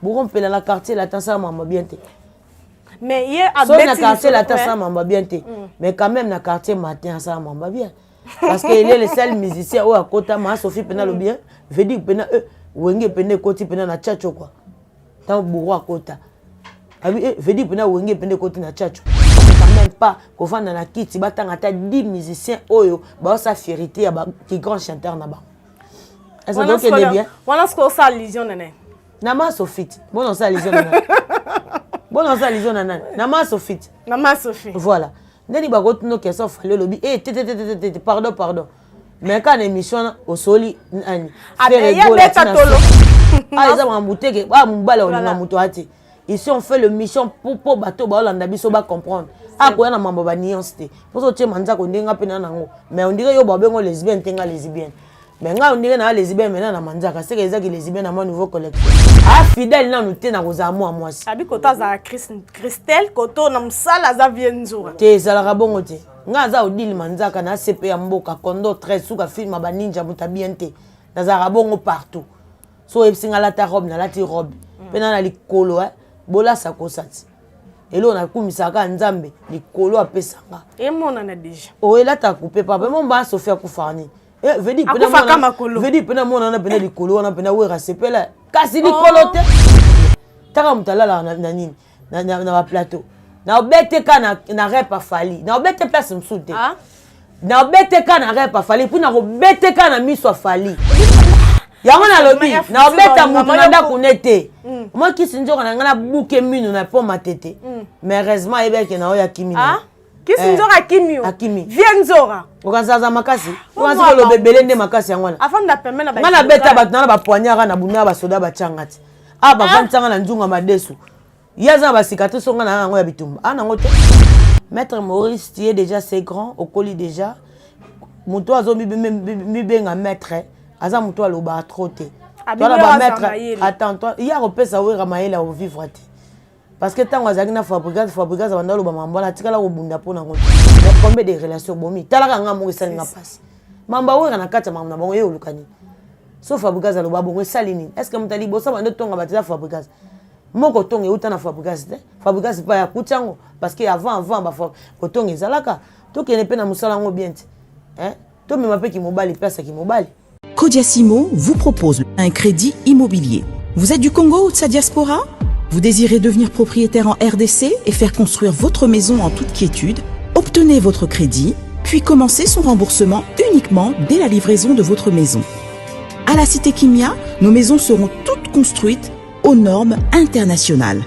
Borompela la quartier la tasa mamba bien te. Mais hier à na quartier la tasa mamba bien te. Mais quand même na quartier matin ça mamba bien. Parce qu'il est le seul musicien où à côté ma Sophie pena le bien, veut dire pena wenge pena côté pena na tchatcho quoi. Tant bourreau à côté. Abi veut dire pena wenge pena côté na tchatcho. Quand même pas qu'on va dans la kit, ba tanga ta 10 musiciens oyo, ba sa fierté ya ba qui grand chanteur na ba. Est-ce que donc est bien? Voilà ce qu'on ça illusion nana. Nama Sophie. Bon on ça illusion nana. Bon on ça illusion nana. Nama Sophie. Nama Sophie. Voilà. Ndeni ba gotuno question fallait lobby pardon. Mais quand émission au soli ani. Faire rigoler tolo. Ah ils ont embouté que ba mbala on muto ati. Ici on fait le mission pour bateau ba olanda biso ba comprendre. Ah quoi na mambo ba nuance te. Pour ça tu manza ko ndenga pena nango. Mais on dirait yo ba bengo lesbienne tenga lesbienne. Mais on dirait na lesbienne maintenant na manzaka c'est que les lesbiennes à mon nouveau collectif. Ah fidèle na nous te na kozamo à moi. Abi kota za Christelle koto na msala za vienzura. Te za la bongo te. Nga za odili manzaka na CP ya mboka kondo 13 suka film ba ninja mutabiente. Na za bongo partout. So epsinga la ta robe na la ti robe. Pena na likolo bola sakosati. Elo na kumisaka nzambe likolo apesanga. Et mon ana déjà. O ela ta couper papa mon ba Sophia kufani. Vedi pena mona na pena likolo na pena wera sepela kasi likolo te taka mutala na nini na ba plateau na obete ka na repa fali na obete place msute na obete ka na repa fali puis na obete ka na miso fali yango na lobi na obeta mutu na ndako nete moi kisi nzoka na ngana buke minu na po matete mais heureusement ebeke na oya kimi Kisi nzora kimio. Akimi. Viens nzora. Okazaza makasi. Okanza lo bebele nde makasi yangwana. Afin d'appeler na ba. Ngana beta bat na ba poignard na buna ba soda ba changati. Ah ba vantanga na njunga madesu. Yaza ba sikate songa na ngo ya bitumba. Ah nango te. Maître Maurice tu es déjà c'est grand au colis déjà. Muto azo mi benga maître. Aza muto aloba trop te. Toi ba maître. Attends toi, il y a repesa wera maela au vivre te. Parce que tant que na Fabrigas abandalo ba mambala tikala ko bunda pona ngo. Mais combien de relations bomi talaka nga mo esalinga passe. Mamba wera na kata mamna bango ye olukani. So Fabrigas aloba bongo esalini. Est-ce que mutali bosa bando tonga batila Fabrigas. Moko tonga uta na Fabrigas te. Fabrigas pa ya kutango parce que avant ba ko tonga ezalaka. To kene pe na musala ngo bien te. Hein? To me mape ki mobali place ki mobali. Kodiasimo vous propose un crédit immobilier. Vous êtes du Congo ou de sa diaspora? Vous désirez devenir propriétaire en RDC et faire construire votre maison en toute quiétude? Obtenez votre crédit, puis commencez son remboursement uniquement dès la livraison de votre maison. À la Cité Kimia, nos maisons seront toutes construites aux normes internationales.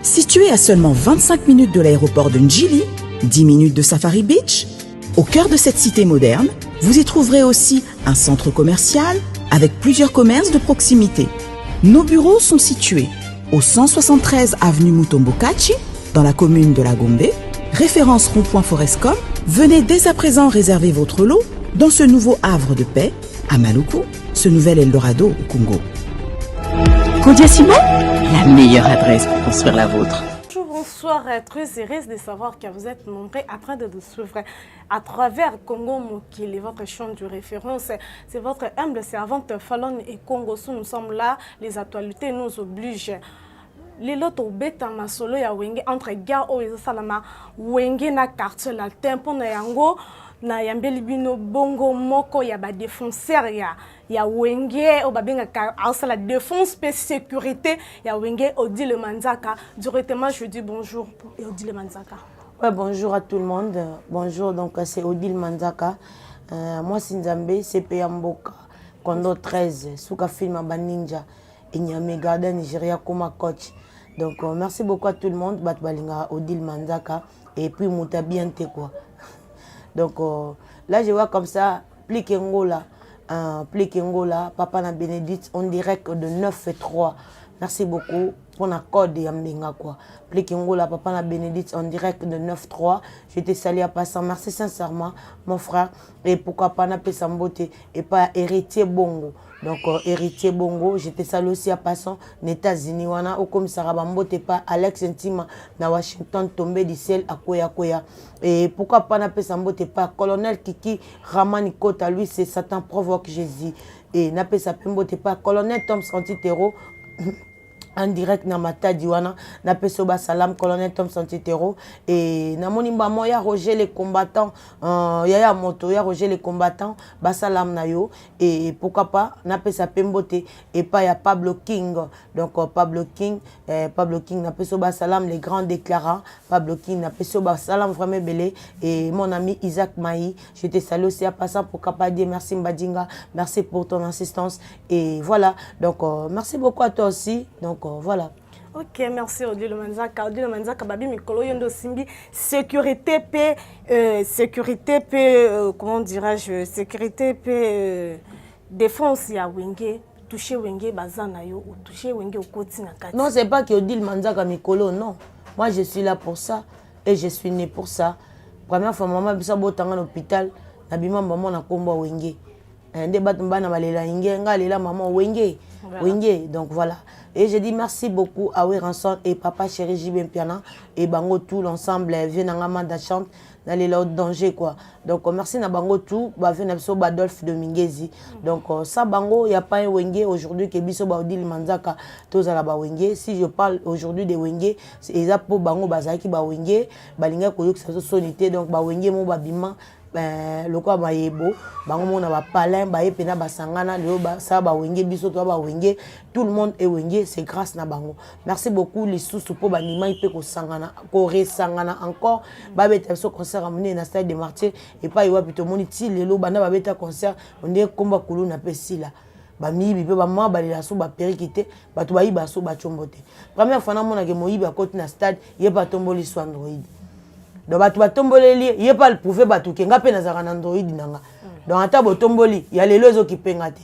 Située à seulement 25 minutes de l'aéroport de Njili, 10 minutes de Safari Beach, au cœur de cette cité moderne, vous y trouverez aussi un centre commercial avec plusieurs commerces de proximité. Nos bureaux sont situés au 173 avenue Mutombokachi, dans la commune de La Gombe, référence rond-point Forescom. Venez dès à présent réserver votre lot dans ce nouveau havre de paix à Maluku, ce nouvel Eldorado au Congo. Kodiasimo, la meilleure adresse pour construire la vôtre. Bonsoir, très heureuse de savoir que vous êtes nombreux en train de nous suivre à travers Congo Mokili, votre chaîne de référence. C'est votre humble servante Fallon et Congo. Nous sommes là, les actualités nous obligent. Les lotos bêta masolo ya wenge entre gars au salama wenge na quartier la tempo na yango na yambeli bino bongo moko ya ba défenseur ya wenge o babenga ka la défense et sécurité ya wenge Odile Manzaka. Directement je dis bonjour pour Odile Manzaka. Ouais, bonjour à tout le monde. Bonjour, donc c'est Odile Manzaka. Moi c'est Nzambe, CP Mboka, Kondo 13, Souka Film ba Ninja, Inyame Garden Nigeria comme coach. Donc merci beaucoup à tout le monde, Batbalinga Odile Manzaka et puis Moutabiente quoi. Donc là je vois comme ça Plikengola, Papa na Bénédicte en direct de 9-3. Merci beaucoup pour la code de Mbenga quoi. Plikengola, Papa na Bénédicte en direct de 9-3. Je te salue à passant. Merci sincèrement mon frère et pourquoi pas na Pesambote et pas héritier Bongo. Donc héritier Bongo, je te salue aussi à passant aux États-Unis wana au commissariat Bambote pas Alex Intima na Washington tombé du ciel à Koya. Et pourquoi pas na Pesambote pas colonel Kiki Ramani Kota, lui c'est Satan provoque Jésus. Et na Pesambote pas colonel Tom Santitero en direct na matadi wana na peso ba salam colonel Tom Santitero et na moni mbamo ya Roger les combattants ya moto ya Roger les combattants ba salam na yo et pourquoi pas na pesa pembote et pas ya Pablo King donc Pablo King na peso ba salam les grands déclarants Pablo King na peso ba salam vraiment belé et mon ami Isaac Maï je te salue aussi à passant pour Kapadi merci Mbadinga merci pour ton assistance et voilà donc merci beaucoup à toi aussi donc voilà. Ok, merci Odile Manzaka. Odile Manzaka, babi mikolo yondo simbi sécurité comment dirais-je, sécurité défense ya wenge, toucher wenge bazana yo ou toucher wenge au koti na kati. Non, c'est pas que Odile Manzaka mikolo, non. Moi je suis là pour ça et je suis né pour ça. Première fois maman bisa botanga l'hôpital, na bima maman na komba wenge. Ndé batumba na balela inge ngalela maman wenge. Wenge, donc voilà. Et je dis merci beaucoup à Wiranson et papa chéri Jibem Piana et Bango tout l'ensemble vient en amanda chante dans les lots danger quoi. Donc merci na Bango tout ba vient na Badolphe Dominguezi. Donc ça Bango y a pas un wenge aujourd'hui que biso ba Odile Manzaka tozala ba wenge. Si je parle aujourd'hui de wenge, c'est exact pour Bango bazaki ba wenge, balinga koyo que ça sonité donc ba wenge mo ba bima le quoi bayebo bango mona ba palin ba epena basangana le ba ça ba wenge biso to ba wenge tout le monde est wenge c'est grâce na bango merci beaucoup les sous pour banima ipe ko sangana ko resangana encore ba beta so concert amené na stade de Martyrs et pas iwa plutôt moni ti lelo bana ba beta concert on est komba kulu na pesila ba mibi pe ba ma ba la so ba perikité ba to ba iba so ba chombote première fois na mona ke moyiba côté na stade yeba tomboli so Android. Donc batu batomboleli ye pas le prouver batu kenga pe nazara na Android nanga donc ata botomboli ya lelo ezo kipenga te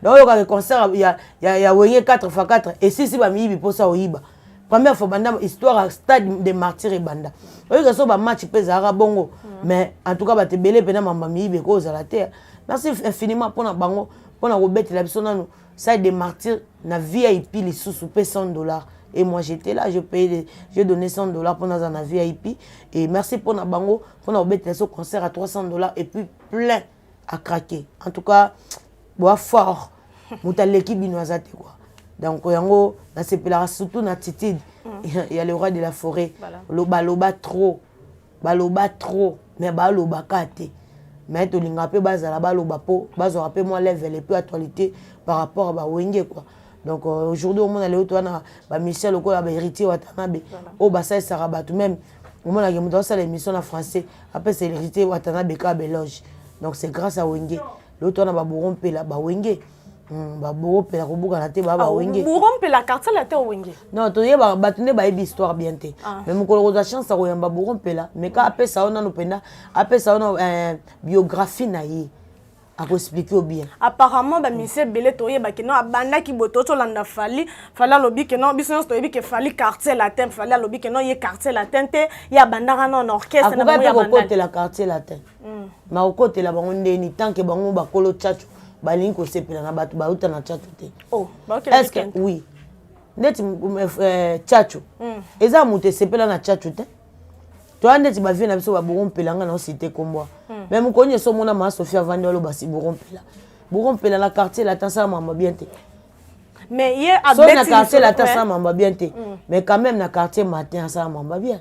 donc yo ka concert ya wenge 4x4 et si ba mibi posa oyiba première fois banda histoire stade de Martyrs et banda oyo ka so ba match pe zara bongo mais en tout cas ba te belé pena mamba mibi ko za la terre merci infiniment pour na bango pour na robetela biso nanu stade de Martyrs na VIP les sous $100. Et moi j'étais là, j'ai donné $100 pour nous en VIP. Et merci pour na bango, pour nous mettre ce concert à $300 et puis plein à craquer. En tout cas, bois fort. Mouta l'équipe binoisate quoi. Donc yango na sepela surtout na attitude. Il y a le roi de la forêt. Baloba trop. Baloba trop, mais baloba kate. Mais to linga pe bazala baloba po, bazora pe moi level et peu actualité par rapport à ba wenge quoi. Donc aujourd'hui au monde aller na ba Michel Okola ba héritier Watanabe au basa Sarabatu même au monde a dans ça l'émission en français après c'est l'héritier Watanabe ka beloge donc c'est grâce à Wenge l'autre na ba borompe la ba Wenge ba borompe la kobuka na te ba Wenge borompe la carte la te Wenge non to ye ba batune ba histoire bien te mais mon kolo za chance ko yamba borompe la mais ka après ça on a no penda après ça on a biographie na ye à expliquer bien. Apparemment, bah monsieur Belé toye bah que non abanda qui boto to landa fali lobi que non biso to yebi que fali quartier latin fali lobi que non ye quartier latin te ya bandara non orchestre na ya banda. Côté la quartier latin. Mais au côté la bango ndeni tant que bango ba kolo tchatchu balingi ko sepela na batu ba uta na tchatchu te. Oh, bah OK. Est-ce que oui. Ndeti tchatchu. Eza mute sepela na tchatchu te. Toi ndeti ba vie na biso ba borompelanga na cité kombo. Même konye so mona ma Sophia Vandolo basi borompela la quartier la tasa mamba bien te. Mais hier à na quartier la tasa mamba bien te. Mais quand même na quartier matin ça mamba bien.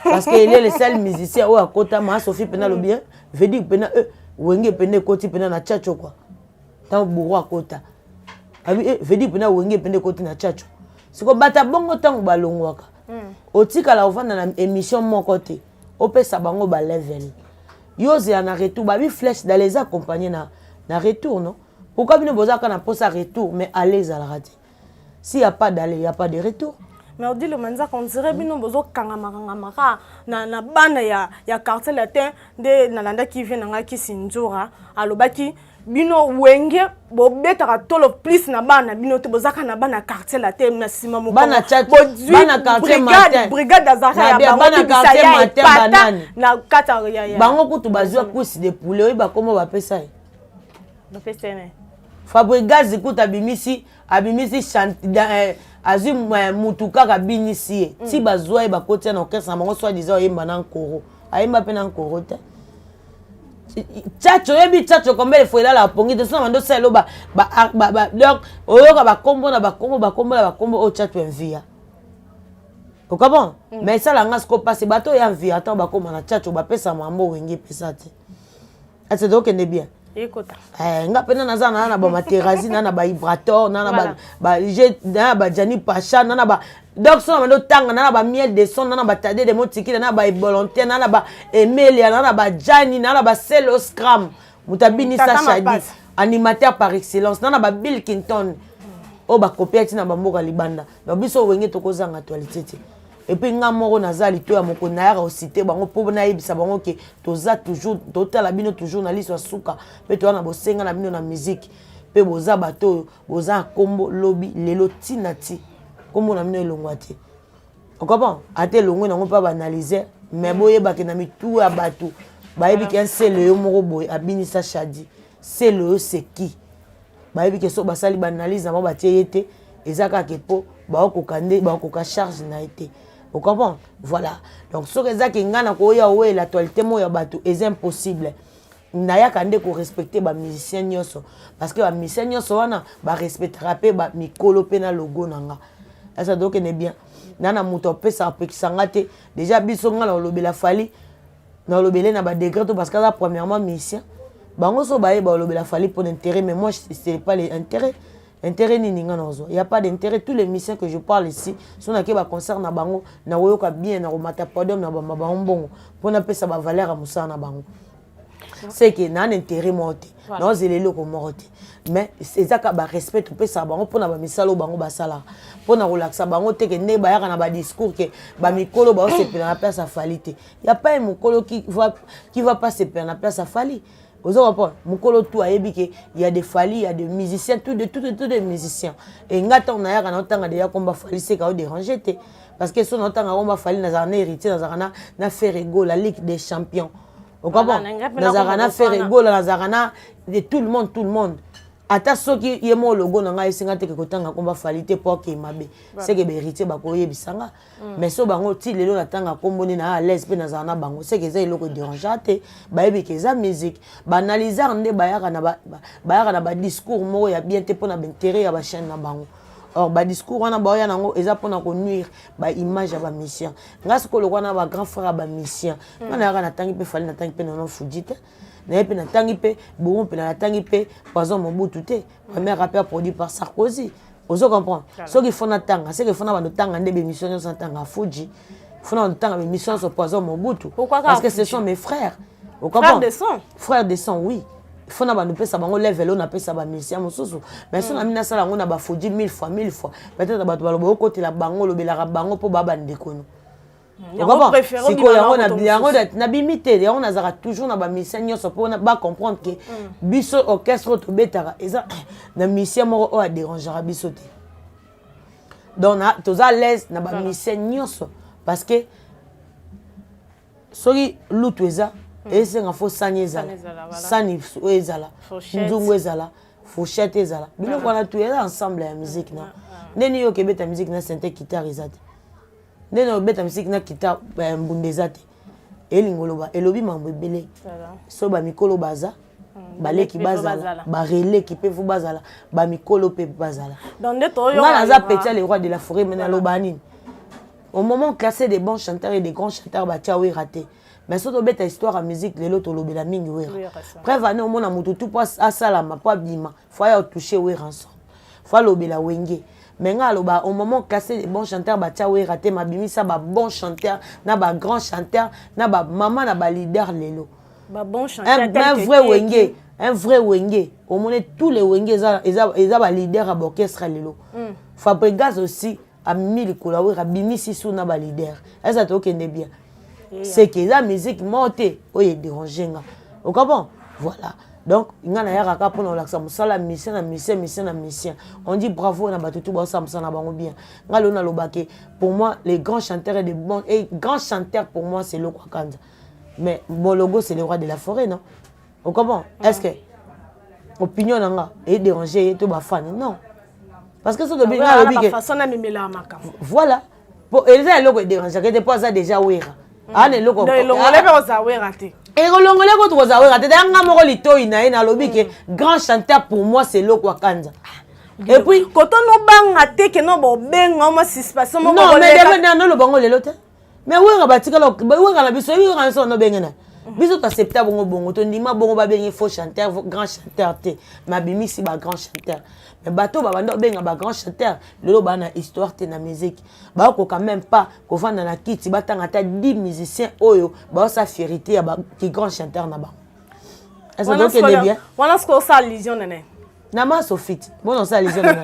Parce que il est le seul musicien ou à kota ma Sophie pena lo bien, veut dire pena wenge pena koti pena na tchatcho quoi. Tant bourro à kota. Abi veut dire pena wenge pena koti na tchatcho. C'est ko bata bongo tango balongwaka. Otika la ovanda na émission mon côté. Opesa bango ba level. Yoze en retour, babi flèche dans les accompagner na retour non. Pourquoi bino bozaka na posa retour mais allez à la radio. S'il y a pas d'aller, il y a pas de retour. Mais on dit le manza qu'on dirait bino bozo kangamara na bana ya quartier latin de nalanda qui vient nga ki sinjora alobaki bino wenge bobetaka tolo plus na bana bino te bozaka na bana quartier latin na sima moko bana chat bana quartier matin brigade azaka ya bana quartier matin banane na kata ya bango kutu bazwa kusi de poulet ba komo ba pesa ba pesa ne Fabregas ikuta abimisi azim mutuka ka binisi ti bazwa ba kotia na orchestre bango soit disant yemba na nkoro ayemba pe na nkoro te tchatcho yebi tchatcho combien il faut là la pongi de son mando selo ba donc oyoka ba combo na ba combo o tchatcho envia okabon mais ça la ngasko passe bato ya envia attends ba komba na tchatcho ba pesa mambo wenge pesa te c'est donc ne bien écoute nga pena naza na ba materazi na ba vibrator na ba jet na ba jani pacha na ba donc so mando tanga na ba miel de son na ba tade de motiki na ba volontaire na ba emelia na ba jani na ba selo scram mutabini sa shadi animateur par excellence na ba Bill Clinton o ba copiati na ba mboka libanda na biso wenge tokozanga actualité te et puis nga moko nazali to ya moko na yaka cité bango po na yebisa bango ke toza toujours totala bino toujours na liso suka pe to na bosenga na bino na musique pe boza bato boza kombo lobby lelo tinati kombo na bino elongwa te okapa ate longwe nango pa ba analyser mais boyeba ke na mitu ya bato bayebi ke c'est le moko boy abinisa shadi c'est le c'est qui bayebi ke so basali ba analyse na ba tie yete ezaka ke po ba ko kande ba ko ka charge na été. Vous comprenez? Voilà. Donc, ce que vous avez l'actualité, c'est impossible. Il n'y a qu'à respecter les musiciens. Parce que les musiciens respectent les micro et logo. Ça donc est bien. Nana mutope ça peut s'engager. Déjà, bisonga na lobby la fali. Na lobby na ba degré parce que là premièrement musicien. Bango so baé ba lobby la fali pour l'intérêt mais moi c'est pas l'intérêt. Intérêt ni ninga nozo. Il y a pas d'intérêt. Tous les missions que je parle ici sont na ke ba concert na bango na woyoka bien na romata podium na ba mbongo pour na pesa ba valeur à musa na bango. C'est que na intérêt monté. Non zelelo ko morté. Mais c'est ça ka ba respect to pesa bango pour na ba misalo bango ba sala. Pour na relaxa bango te ke ne ba ya na ba discours que ba mikolo ba se pe na place à falité. Il y a pas un mukolo qui va pas se pe na place à fali. Vous avez mukolo tout a il y a des fali, il y a des musiciens, tous des musiciens. Et ngata on a na déjà combat fali c'est quand déranger parce que son temps on va fali na zana héritier na faire rigolo la Ligue des Champions. Vous comprenez? Na zana faire rigolo na zana de tout le monde. Ata soki yemo logo na ngai singa te ke kotanga komba falité pour que mabe c'est que héritier ba ko yebisanga mais so bango ti lelo na tanga komboni na à l'aise pe na zana bango c'est que ça iloko déranger te ba yebi ke za musique ba analyser nde ba yaka na ba discours mo ya bien te pour na intérêt ya ba chaîne na bango. Or ba discours wana ba ya nango eza pour na ko nuire ba image ya ba mission ngas ko lokwana ba grand frère ba mission na yaka na tangi pe fali na tangi pe na no fujite na pe na tangi pe bon pe na tangi pe poison Mobutu te premier rappeur produit par Sarkozy. Vous comprenez ce qu'il faut na tanga c'est que faut na ba tanga nde be mission sur tanga Fuji faut na tanga be mission sur poison Mobutu parce que ce sont mes frères. Vous comprenez frères de sang oui il faut na ba pesa bango level on appelle ça ba mission mosusu mais so na mina sala ngona ba Fuji 1000 fois peut-être ba to ba lo côté la bango lo belaka bango po baba ndeko. Si na bimité on a toujours na ba mission so pour na ba comprendre que biso orchestre to betara eza na mission mo o a dérangera biso te donc na to za l'aise na ba mission parce que sori lutu eza ese nga fo sanyeza sani ezala nzungu ezala fourchette ezala bilo kwana tu eza ensemble ya musique na neni yo ke beta musique na synthé guitare ezate neno beta musique na kita mbundeza te elingoloba elobi mambo ebele so ba mikolo baza baleki bazala ba relais qui peut vous bazala ba mikolo pe bazala donc na za petit le roi de la forêt mena lobani au moment classé des bons chanteurs et des grands chanteurs ba tia oui raté mais so to beta histoire à musique lelo to lobela mingi oui bref ane au mona mutu tout passe à salama pas bima faut ya toucher oui rançon faut lobela wenge. Mais au moment cassé les bons chanteurs batia oui raté ma bimi ça ba bon chanteur na ba grand chanteur na ba maman na ba leader lelo ba bon chanteur un vrai wenge au moment tous les wenge eza ba leader à orchestre lelo Fabregas aussi a mis le cola oui bimi si sous na ba leader ça to kende bien c'est que la musique monte oye déranger nga au comprend voilà. Donc, il y a un cas pour nous la mission. On dit bravo na batutu ba ça na bango bien. Ngalo na lobake pour moi les grands chanteurs et des bons et grands chanteurs pour moi c'est le Kwakanza. Mais mon logo c'est le roi de la forêt non. Vous comprenez? Est-ce que opinion nanga est dérangé tout ba fan non. Parce que ça de bien lobike. Voilà. Pour et le logo est dérangé que pas ça déjà wera. Ah le logo. Le logo le pas ça wera té. Et rolongole ko to za wera te nga moko lito ina na lobi ke grand chanteur pour moi c'est Loko Kanza. Et puis quand on banga te que non bon benga ma suspension mo non mais debe na lo bango lelo te. Mais wera batika lo wera na biso wera so no bengena. Biso ta septa bongo bongo to ndima bongo ba bengi faux chanteur grand chanteur te. Ma bimisi ba grand chanteur. Mais bateau ba bando benga ba grand chanteur lelo ba na histoire te na musique. Ba ko quand même pas ko vanda na kiti batanga ta 10 musiciens oyo ba sa fierté ya ba ki grand chanteur na ba. Est-ce que donc est bien? Voilà ce qu'on ça illusion nene. Nama Sophie. Bon on ça illusion nana.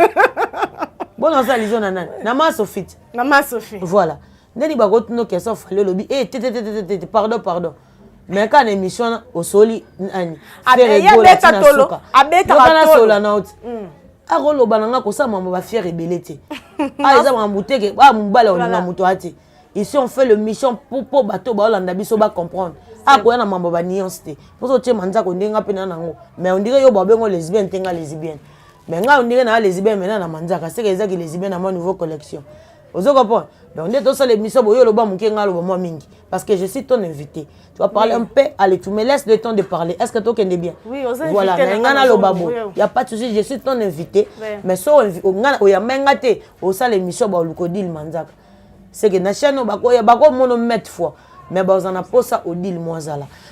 Bon on ça illusion nana. Nama Sophie. Nama Sophie. Voilà. Ndeni ba gotuno question fallait lobi pardon. Mais quand l'émission au soli ani abeta tolo na out agolo bananga ko sa mama ba fier rebelete ah eza mambuteke ba mbala on na muto ati ici on fait le mission pour bateau ba olanda biso ba comprendre ah ko na mamba ba nuance pour so tie manza ko ndenga pena nango mais on dirait yo ba bengo lesbienne tenga lesbienne mais nga on dirait na lesbienne mena na manza ka c'est que ezaki lesbienne na mon nouveau collection ozo comprendre donc on est dans l'émission boyo lo ba mukenga lo ba moi mingi parce que je suis ton invité. Tu vas parler un peu, allez, tu me laisses le temps de parler. Est-ce que tu es bien? Oui, on voilà, il n'y a pas de souci, je suis ton invité. Oui. Mais si on y a mengate, au sein de l'émission, il manzak. C'est que la chaîne, il y a beaucoup de mettre fois. Mais on a pas ça au deal, moi,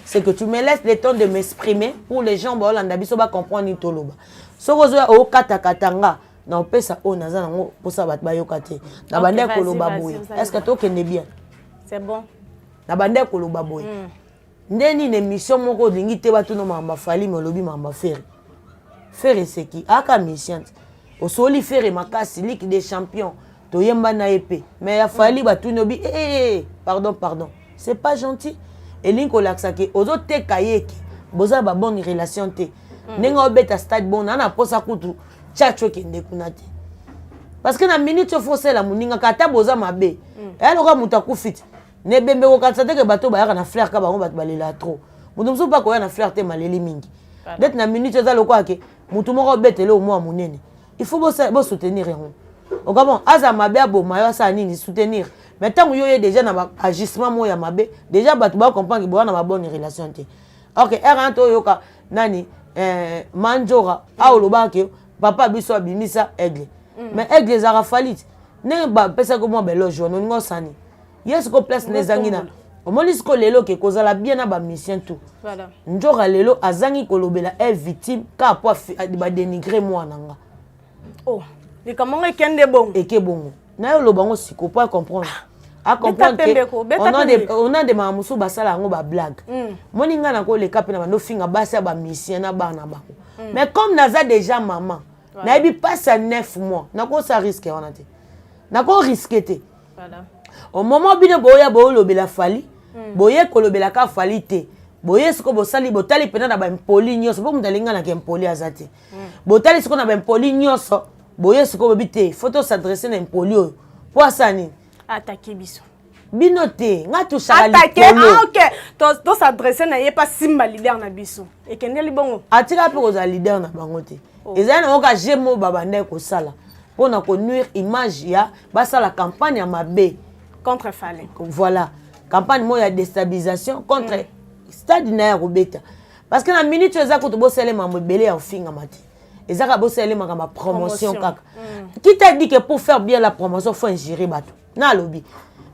c'est que tu me laisses le temps de m'exprimer pour les gens, on va comprendre ni toloba. Si on a au katakatanga, on peut ça au nazana pour ça va yokate. Na bande koloba boy. Est-ce que tu es bien? C'est bon. Na bande koloba boy. Ndeni une émission moko lingi te batu no mamba fali molobi mamba faire. Faire c'est qui aka mission. O soli faire makasi ligue des champions. To yemba na épée. Mais ya fali batu no bi pardon. C'est pas gentil. Et linko laksa ke ozo te kayeke. Boza ba bonne relation te. Nenga obeta stade bon na posa kutu chacho kende kunate. Parce que na minute faut c'est la muninga kata boza mabe. Et loka mutaku fit. Ne bembe ko katsate ke bato ba ya na fleur ka bango bato balela trop. Mutu mso pa ko ya na fleur te maleli mingi. D'être na minute za lokwa ke mutu moko betele au mo munene. Il faut bo soutenir yon. O ka bon aza mabe abo mayo sa nini soutenir. Mais tant yo déjà na ba agissement mo ya mabe, déjà bato ba comprendre bo na ba bonne relation te. OK, eranto yoka nani manjora a oloba ke papa biso abimisa aigle. Mais aigle za falit. Ne ba pesa ko mo belo jono ngo sani. Yes ko place nezangina. Omoni ko lelo ke kozala bien na ba mission tout. Voilà. Njora lelo azangi kolobela est victime ka po ba dénigrer moi nanga. Oh, et comment ekende bongo? Eke bongo. Na yo lo bango siko pas comprendre. A comprendre que on a des mamusu basala ngo ba blague. Moni nga na ko le cap na bando finga basa ba mission na bana ba. Mais comme naza déjà maman, na ebi passe à 9 mois, na ko ça risque on a te. Na ko risque te. Voilà. Au moment bino boya bo lobela fali, boye ko lobela ka fali te. Boye siko bo sali botali pena na ba impoli nyoso, bo mutalinga na ke impoli azate. Botali siko na ba impoli nyoso, boye siko bobite, faut s'adresser na impoli o. Po asani. Attaquer biso. Binote, nga tu shakali. Attaquer, ah ok. To s'adresser na ye pas simba leader na biso. Et kende li bongo. Atika pe ko za leader na bango te. Ezana na oka jemo babanda ko sala. Pona ko nuire image ya basa la campagne ya mabe contre Fali. Voilà, campagne mo ya déstabilisation contre stade na ya Robeta. Parce que na minute eza ko to bosele mambo belé en finga mati. Ezaka bosele makamba promotion kaka. Qui t'a dit que pour faire bien la promotion faut ingérer bato. Na lobby.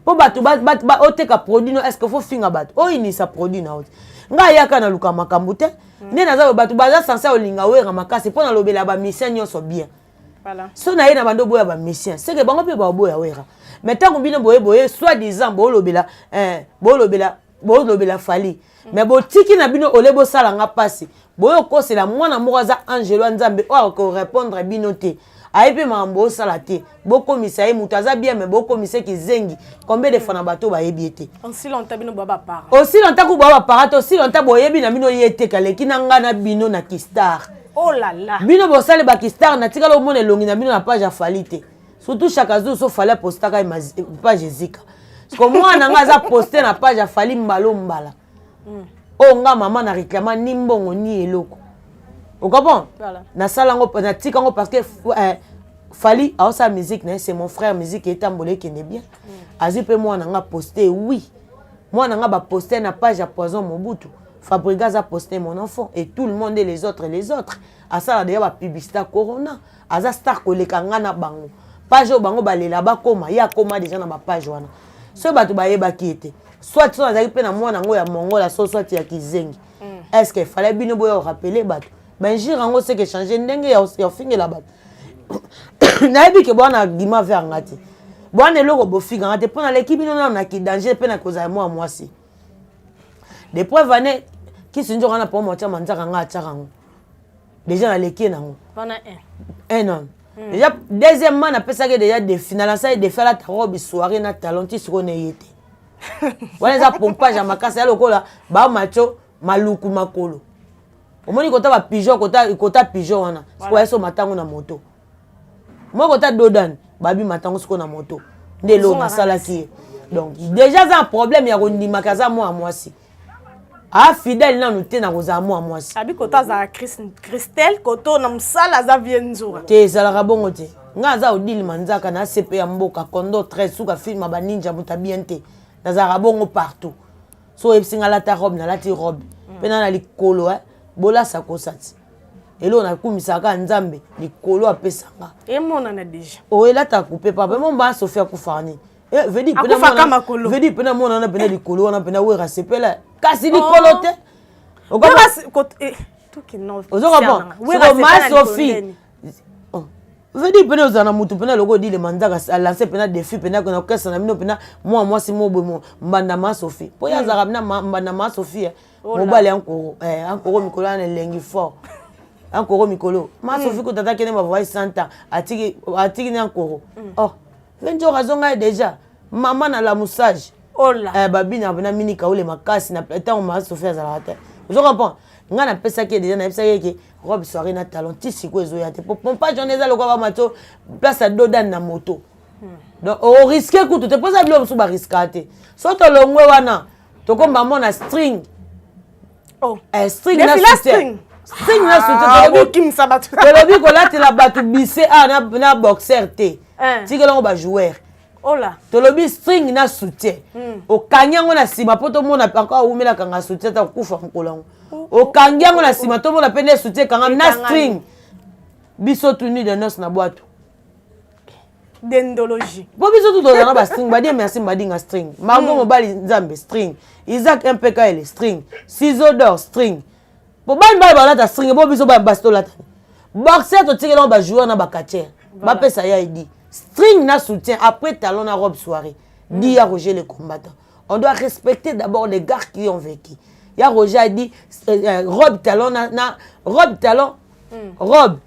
Po bato ba oteka produit no est-ce que faut finga bato. O ini sa produit na oti. Nga yaka na luka makambo te. Ne naza bato baza censé olinga wera makasi pona lobela ba mission nyonso bien. Voilà. So na ye na bando boya ba mission. C'est que bango pe ba boya wera. Mais tant qu'on bino boye soi-disant bolobela fali. Mais bo tiki na bino olebo sala nga pasi. Boyo ko c'est la mwana moraza Angelo Nzambe o ko répondre bino te. Aipe mambo sala te. Boko misaye mutaza bien mais boko mise ki zengi. Combien de fois na bato ba yebiete. Aussi longtemps bino baba para. Aussi longtemps ko baba para aussi longtemps boyebi na bino yete kale kinanga na bino na Kistar. Oh là là. Bino bo sale ba Kistar na tika lo mone longi na bino na page ya falite. Surtout chaque jour sauf fallait poster ka page Zika. Parce que moi nanga za poster na page ya fali mbalo mbala. Oh nga maman na réclama ni mbongo ni eloko. Vous comprenez? Voilà. Na salango na tikango parce que fali a sa musique c'est mon frère musique qui est tambolé qui est bien. Azipe moi nanga poster oui. Moi nanga ba poster na page ya Poison Mobutu. Fabrigas a posté mon enfant et tout le monde et les autres. À ça, d'ailleurs, la publicité Corona. À ça, star koleka ngana bango. Page au bango balela ba koma. Ya koma déjà dans ma page wana. Ce bateau ba qui était. Soit tu as pe na moi nango ya mongola soit ya kizengi. Est-ce qu'il fallait bien boyo rappeler bateau? Ben jirango c'est que changer ndenge ya finge la bateau. Na ebi ke bwana gima vers ngati. Bwana eloko bofiga ngati pona l'équipe non na ki danger pe na koza moi si. Des preuves années qui se ndjora na po mo tia manzaka nga tcharango. Déjà na leki nango. Pendant un an. Déjà deuxièmement na pesa que déjà des finales ça de faire la robe soirée na talenti sur ne yete. Voilà ça pompage à makasa lokola ba macho maluku makolo. Omoni kota ba pigeon kota pigeon wana. Kwa eso matango na moto. Moi kota dodan babi matango siko na moto. Ndelo na sala ki. Donc déjà ça un problème ya kondima kaza moi si. Ah fidèle na nuté na koza moi si. Abi kota za Christelle koto na msala za vienzura. Te sala kabongo te. Nga za odili manzaka na CP ya mboka kondo 13 suka film ba ninja mutabiente. Na za kabongo partout. So epsinga la ta robe na la ti robe. Pena na likolo bola sa kosati. Elo na kumisaka nzambe likolo apesanga. Et mona na déjà. O ela ta couper papa mon ba Sofia kufani. Vedi pena mona. Vedi pena mona na pena likolo na pena wera sepela. Kasi likolo te. O ga tout qui non. O zo kapon. Wera ma Sophie. Vedi pena ozana mutu pena logo di le manzaka lancer pena défi pena ko na kesa na mino pena moi si mo bomo mbanda ma Sophie. Po ya zaka pena mbanda ma Sophie. Mobali encore mikolo na lengi fort. Encore mikolo. Ma Sophie ko tata kene ma voix santa atiki ni encore. Oh, venjo razonga déjà. Maman na la moussage. Oh là. Babi na bana mini kaule makasi na temps ma Sophie azalata. Vous comprenez? Nga na pesa ke déjà na pesa ke robe soirée na talent tisi ko ezo ya te. Pompa journée lokwa ba mato place à dodan na moto. Donc au risque ko te pose bilo so ba risquate. So to longwe wana to komba mona string. Oh, string na string. String na soutien. Tolobi ko lati la batu bise na boxer te. Tikelongo ba joueur. Oh là. Tolobi string na soutien. O kanyango na sima poto mona encore umela kanga soutien ta kufa nkolango. O kanyango na sima to mona pende soutien kanga na string. Biso tuni de nos na boîte. Dendologie. Bo biso tout dans ba string ba dire merci ba dinga string. Margot mobali nzambe string. Isaac MPKL string. Ciseaux d'or string. Bo ban ba la string bo biso ba bastola. Boxer to tikelongo ba joueur na ba catcher. Ba pesa ya idi. String na soutien après talon na robe soirée. Dit à Roger les combattants. On doit respecter d'abord les gars qui ont vécu. Il y a Roger a dit robe talon robe talon robe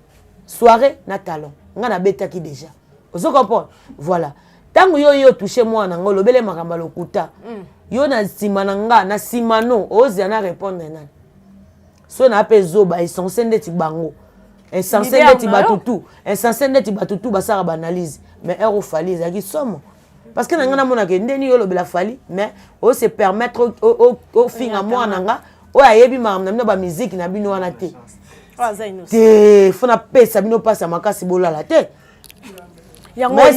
soirée na talon. On a bêta qui déjà. Vous comprenez? Voilà. Tant que yo touché moi na ngolo bele makamba lokuta. Yo na simananga na simano ozi na répondre na. So na pe zoba essentiel ndeti bango. Essentiel ndeti batutu. Essentiel ndeti batutu basara banalise. Mais ero fali ezaki somo. Parce que nanga na mona ke ndeni yo lobela fali mais o se permettre au finga moi nanga o ayebi mamna na ba musique na bino wana te. Te fona pesa bino pasa makasi bolala te. Mais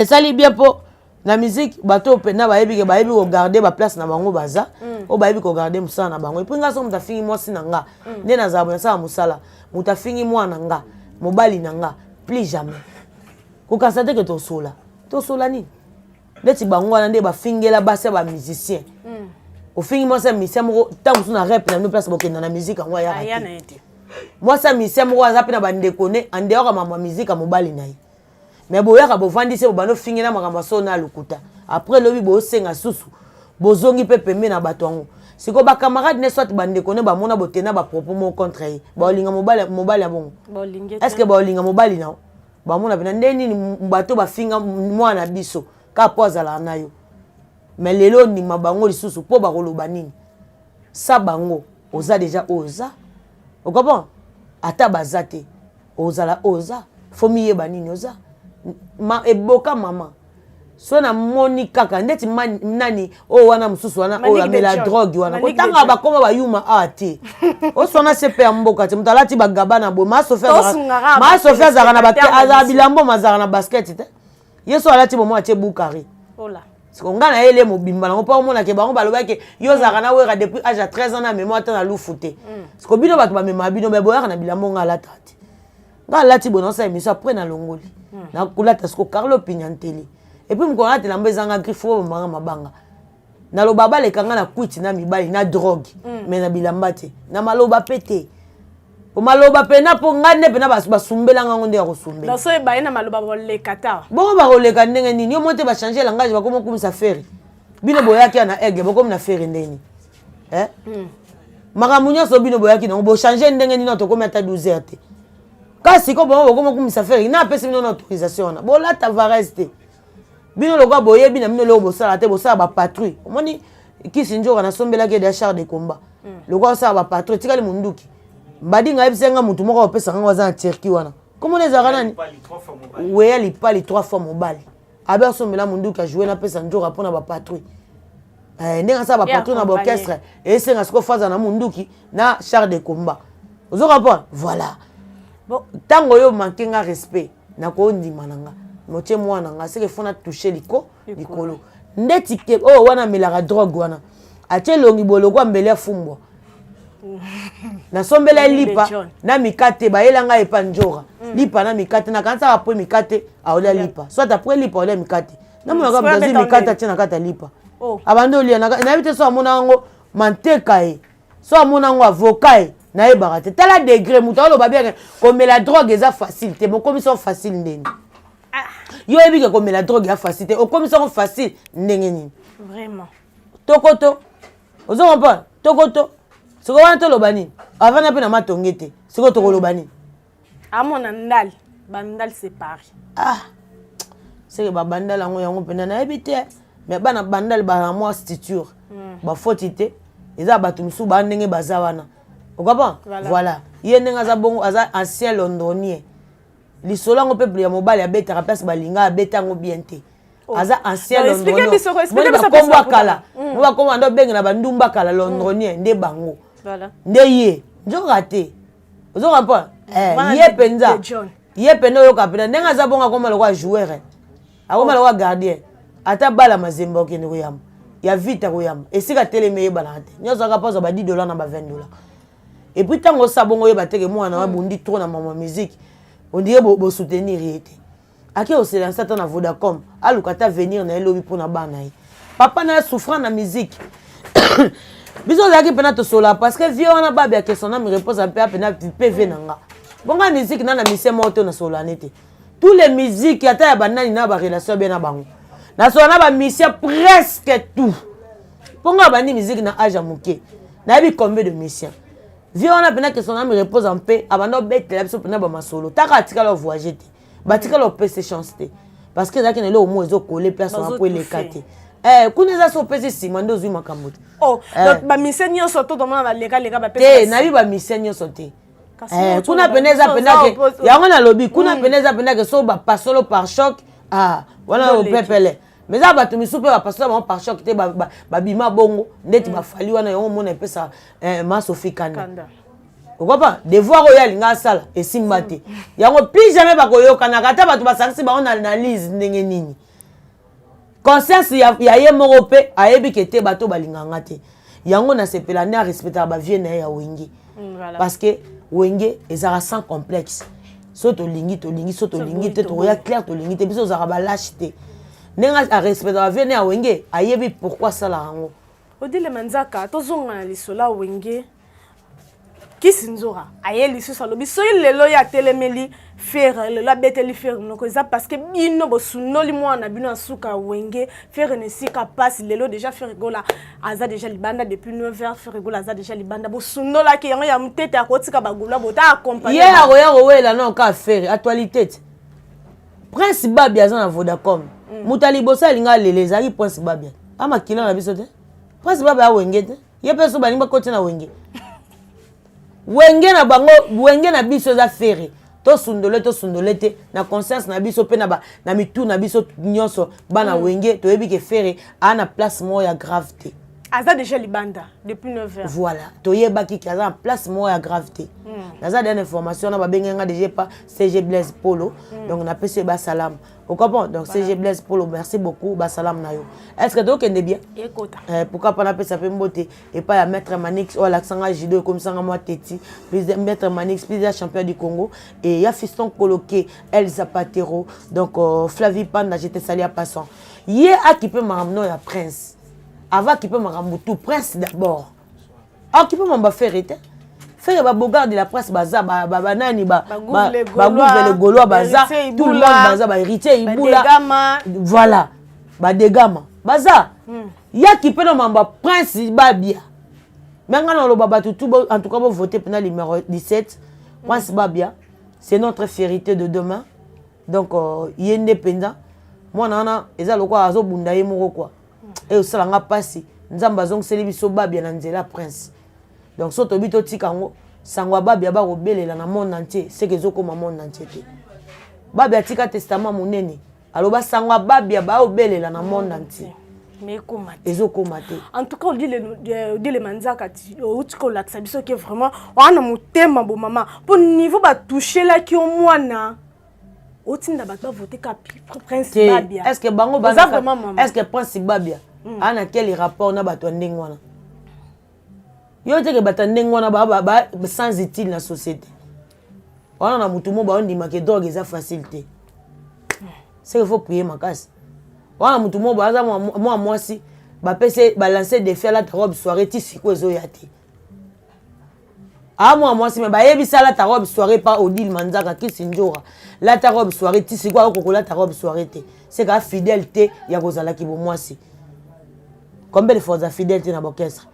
ça li bien pour la musique bateau pena bayebi ko garder ba place na bango baza o bayebi ko garder musala na bango et puis nga so mutafingi moi sinanga nde na zabo sa musala mutafingi moi nanga mobali nanga plus jamais ko kasate que to sola ni ndeti bango wana nde ba fingela base ba musicien o fingi moi ça musicien mo tant so na rap na no place bokenda na musique ngo ya moi ça musicien mo za pe na ba ndekone en dehors ya ma musique ya mobali na ye. Mais boyaka bovandise bobano fingi na makambo so na lukuta. Après lobi bo senga susu. Bozongi pe pembe na bato ngo. Siko ba camarade ne soit bande kone ba mona botena ba propos mo contre ye. Ba olinga mobali ya bongo. Est-ce que ba olinga mobali na? Ba mona bina ndeni mbato ba finga mwana biso ka pozala na yo. Mais lelo ni mabango lisusu po ba koloba nini. Sa bango oza déjà oza. O comprends? Ata bazate. Ozala oza. Fomi yeba nini oza. Ma eboka mama so na moni kaka ndeti nani o wana mususu wana o la mela drogue wana ko tanga ba koma ba yuma ati o sona sepe ya mboka te mutalati ba gabana bo ma Sofia zaka na ba aza bilambo mazaka na basket te yeso alati bo mo atie bukari ola parce que nga na ele mobimba na pas omona ke bango baloba ke yo zaka na wera depuis âge à 13 ans na mémoire ta na lufuté parce que bino bato ba mema bino be boyaka na bilamo nga la tati nga lati bononsa émission après na longoli na kulata sko Carlo Pignanteli et puis mko ngate na mbezanga grifo manga mabanga na lo baba le kanga na kwiti na mibali na drogue mais na bilamba te na maloba pété o maloba pena po ngane pena basumbela nga ngonde ya kosumbela donc so ba ina maloba bolekata bon ba koleka ndenge nini yo monte ba changer langage ba komo kumisa feri bino boyaki na aigle ba komo na feri ndeni makamunya so bino boyaki na bo changer ndenge nini to komo ata 12 heures te kasi ko bon ba komo kumisa feri na pesi bino autorisation na bo la Tavares te bino lokwa boye bina bino lo bo sala te bo sala ba patrouille omoni kisi njoka na sombela ke des chars de combat lokwa sala ba patrouille tikali munduki badinga ebisenga mutu moko opesa nga waza na Turquie wana comment les aranani weya lipali 3 fois mobile abe osombela munduki a jouer na pesa njoka pona ba patrouille ndenga sa ba patrouille na orchestre esenga siko faza na munduki na char de combat ozo comprendre voilà bon tango yo mankenga respect na ko ndima nanga motie mwana nga seke fona toucher likolo ndeti ke oh wana melaka drogue wana atie longi bolo kwa mbele fumbwa na sombela lipa na mikate ba elanga epa njora lipa na mikate na kansa après mikate aola lipa soit après lipa aola mikate na mona ka mdazi mikate tia na kata lipa abando lia na bite so amona ngo manteka e so amona ngo avocat na e barate tala degré muta lo babia ko mela drogue eza facile te mon commission facile ndeni yo ebi ke ko mela drogue ya facile te o commission facile ndenge nini vraiment tokoto ozo comprendre tokoto siko wana toloba nini avant na pe na matonge te siko tokoloba nini amona ndali bandali séparé seke babandala yango mpena nayebi te mais bana bandali bana mwa structure bafoti te eza bato misusu baa ndenge baza wana okapa voilà ye ndenge aza bongo aza ancien londonien lisolo yango peuple ya mobali abetaka place balinga abeta yango bien te aza ancien londonien moni bakombo akala mo bakombo ando benge na bandumba kala londonien nde bango nde ye nzoka te ozoka mpo ye mpenza ye pene oyoka pena ndenge aza bongo akoma lokwa joueur akoma lokwa gardien ata bala mazemba okende koyamba ya vite koyamba esika teleme yebana te nyonso aka mpoza ba $10 na ba $20 et puis ntango osa bongo oyeba teke mwana wabundi trop na mama musique ondire bosoutenir ye te ake oselansa ata na Vodacom aluka ata venir na ye lobi mpo na bana ye papa na ye souffrant na musique biso ozalaki mpena tosola parce que vie wana babi ya question na mi repose mpe apena pv na nga bonga musique na na misie moko te nasolane te tous les musiques ata ya banani na barelation bien na bango nasola na bamisie presque tout mponga bandi musique na age ya moke nayebi combien de missions vie wana mpena question na mi repose mpe abanda obetela biso mpena bamasolo taka atikala voyager te batikala opese chance te parce que ezalaki na eloko mo ezokole place wana po eleka te kuna eza so opesi nsima nde ozwi makambo te donc bamisie nyonso to tomona baleka te nayebi bamisie nyonso te kuna pene eza pendake yango nalobi kuna pene eza pendake so bapasolo par choc wana opepele mais eza bato misusu mpe bapasolo bango par choc te babima bongo ndeti bafali wana yango mona epesa masofi kanda okopa devoir oyo alinga asala esimba te yango plus jamais bakoyokanaka ata bato basangisi bango na analyse ndenge nini conscience ya ye moko mpe ayebi ke te bato balinganga te yango nasepela nde arespectaka bavie na ye ya wenge parce que wenge ezalaka sans complexe so tolingi so tolingi te tokoya clair tolingi te biso ozalaka balache te ndenge arespectaka bavie na ya wenge ayebi pourquoi asalaka yango Odile Manzaka tozonga na lisola wenge kisi nzora aye lisusu alobi soki lelo ya telemeli faire lelo abeteli faire noko eza parce que bino bosunoli mwana bino asuka wenge faire ne sika passe lelo déjà faire gola aza déjà libanda depuis 9h faire gola aza déjà libanda bosunola ki yango ya mutete akotika bagula bota accompagner ye akoya kowela na ka faire actualité Prince Babia aza na Vodacom mutali bosa alinga lele ezali Prince Babia amakila na biso te Prince Babia wenge te ye peso balinga koti na wenge wenge na bango wenge na biso za fere to sundole te na conscience na biso pe na mitu na biso nyonso bana wenge to yebi ke fere ana place mo ya grave te Aza déjà libanda depuis 9 heures. Voilà. Toyeba qui a en place moi à gravité. Naza dernière information on a benga déjà pas CG Blaise Polo. Donc on appelle ce salam. Vous comprenez? Donc CG Blaise Polo, merci beaucoup, salam na yo. Est-ce que donc est bien? Écoute. Pourquoi pas on appelle ça fait mboté et pas à mettre Manix ou l'accent judo comme ça moi teti. Plus mettre Manix, plus champion du Congo et il y a fiston coloqué El Zapatero. Donc Flavie Panda j'étais sali à passant. Hier a qui peut m'amener à prince. Avant qu'il peut me ramener tout prince d'abord. Ah qui peut m'en faire été. Faire ba bogarde de la presse baza ba nani ba le Gaulois baza tout le monde baza ba héritier ibula. Voilà. Ba dégama. Baza. Ya qui peut m'en prince babia. Maintenant le baba tout en tout cas vous votez pour le numéro 17. Prince babia. C'est notre fierté de demain. Donc il est indépendant. Moi nana eza lokwa azo bunda ye moko quoi. Et au salanga passé nzamba zong selibiso babia na nzela prince. Donc soto bito tikango sangwa babia ba robelela na monde entier c'est que zoko ma monde entier te. Babia tika testament monene aloba sangwa babia ba robelela na monde entier. Mais comment ezoko mate. En tout cas on dit le manzaka au tiko la biso que vraiment on a motema bo maman pour niveau ba toucher là qui au mwana. Otinda ba voter ka prince babia. Est-ce que bango est-ce que prince babia ana quel rapport na bato ndenge wana? Yo te ke bato ndenge wana ba sans utile na société. Wana na mutu mo ba ondima ke drogue eza facilité. C'est qu'il faut prier makasi. Wana mutu mo ba za moi si ba pese ba lancer des faits la robe soirée ti siko ezo yati. Ah moi si me ba yebisa la robe soirée pas Odile Manzaka ki sinjora. La robe soirée ti siko ko la robe soirée te. C'est ka fidélité ya kozala ki bo moi si. Combien de fois de fidélité dans l'orchestre?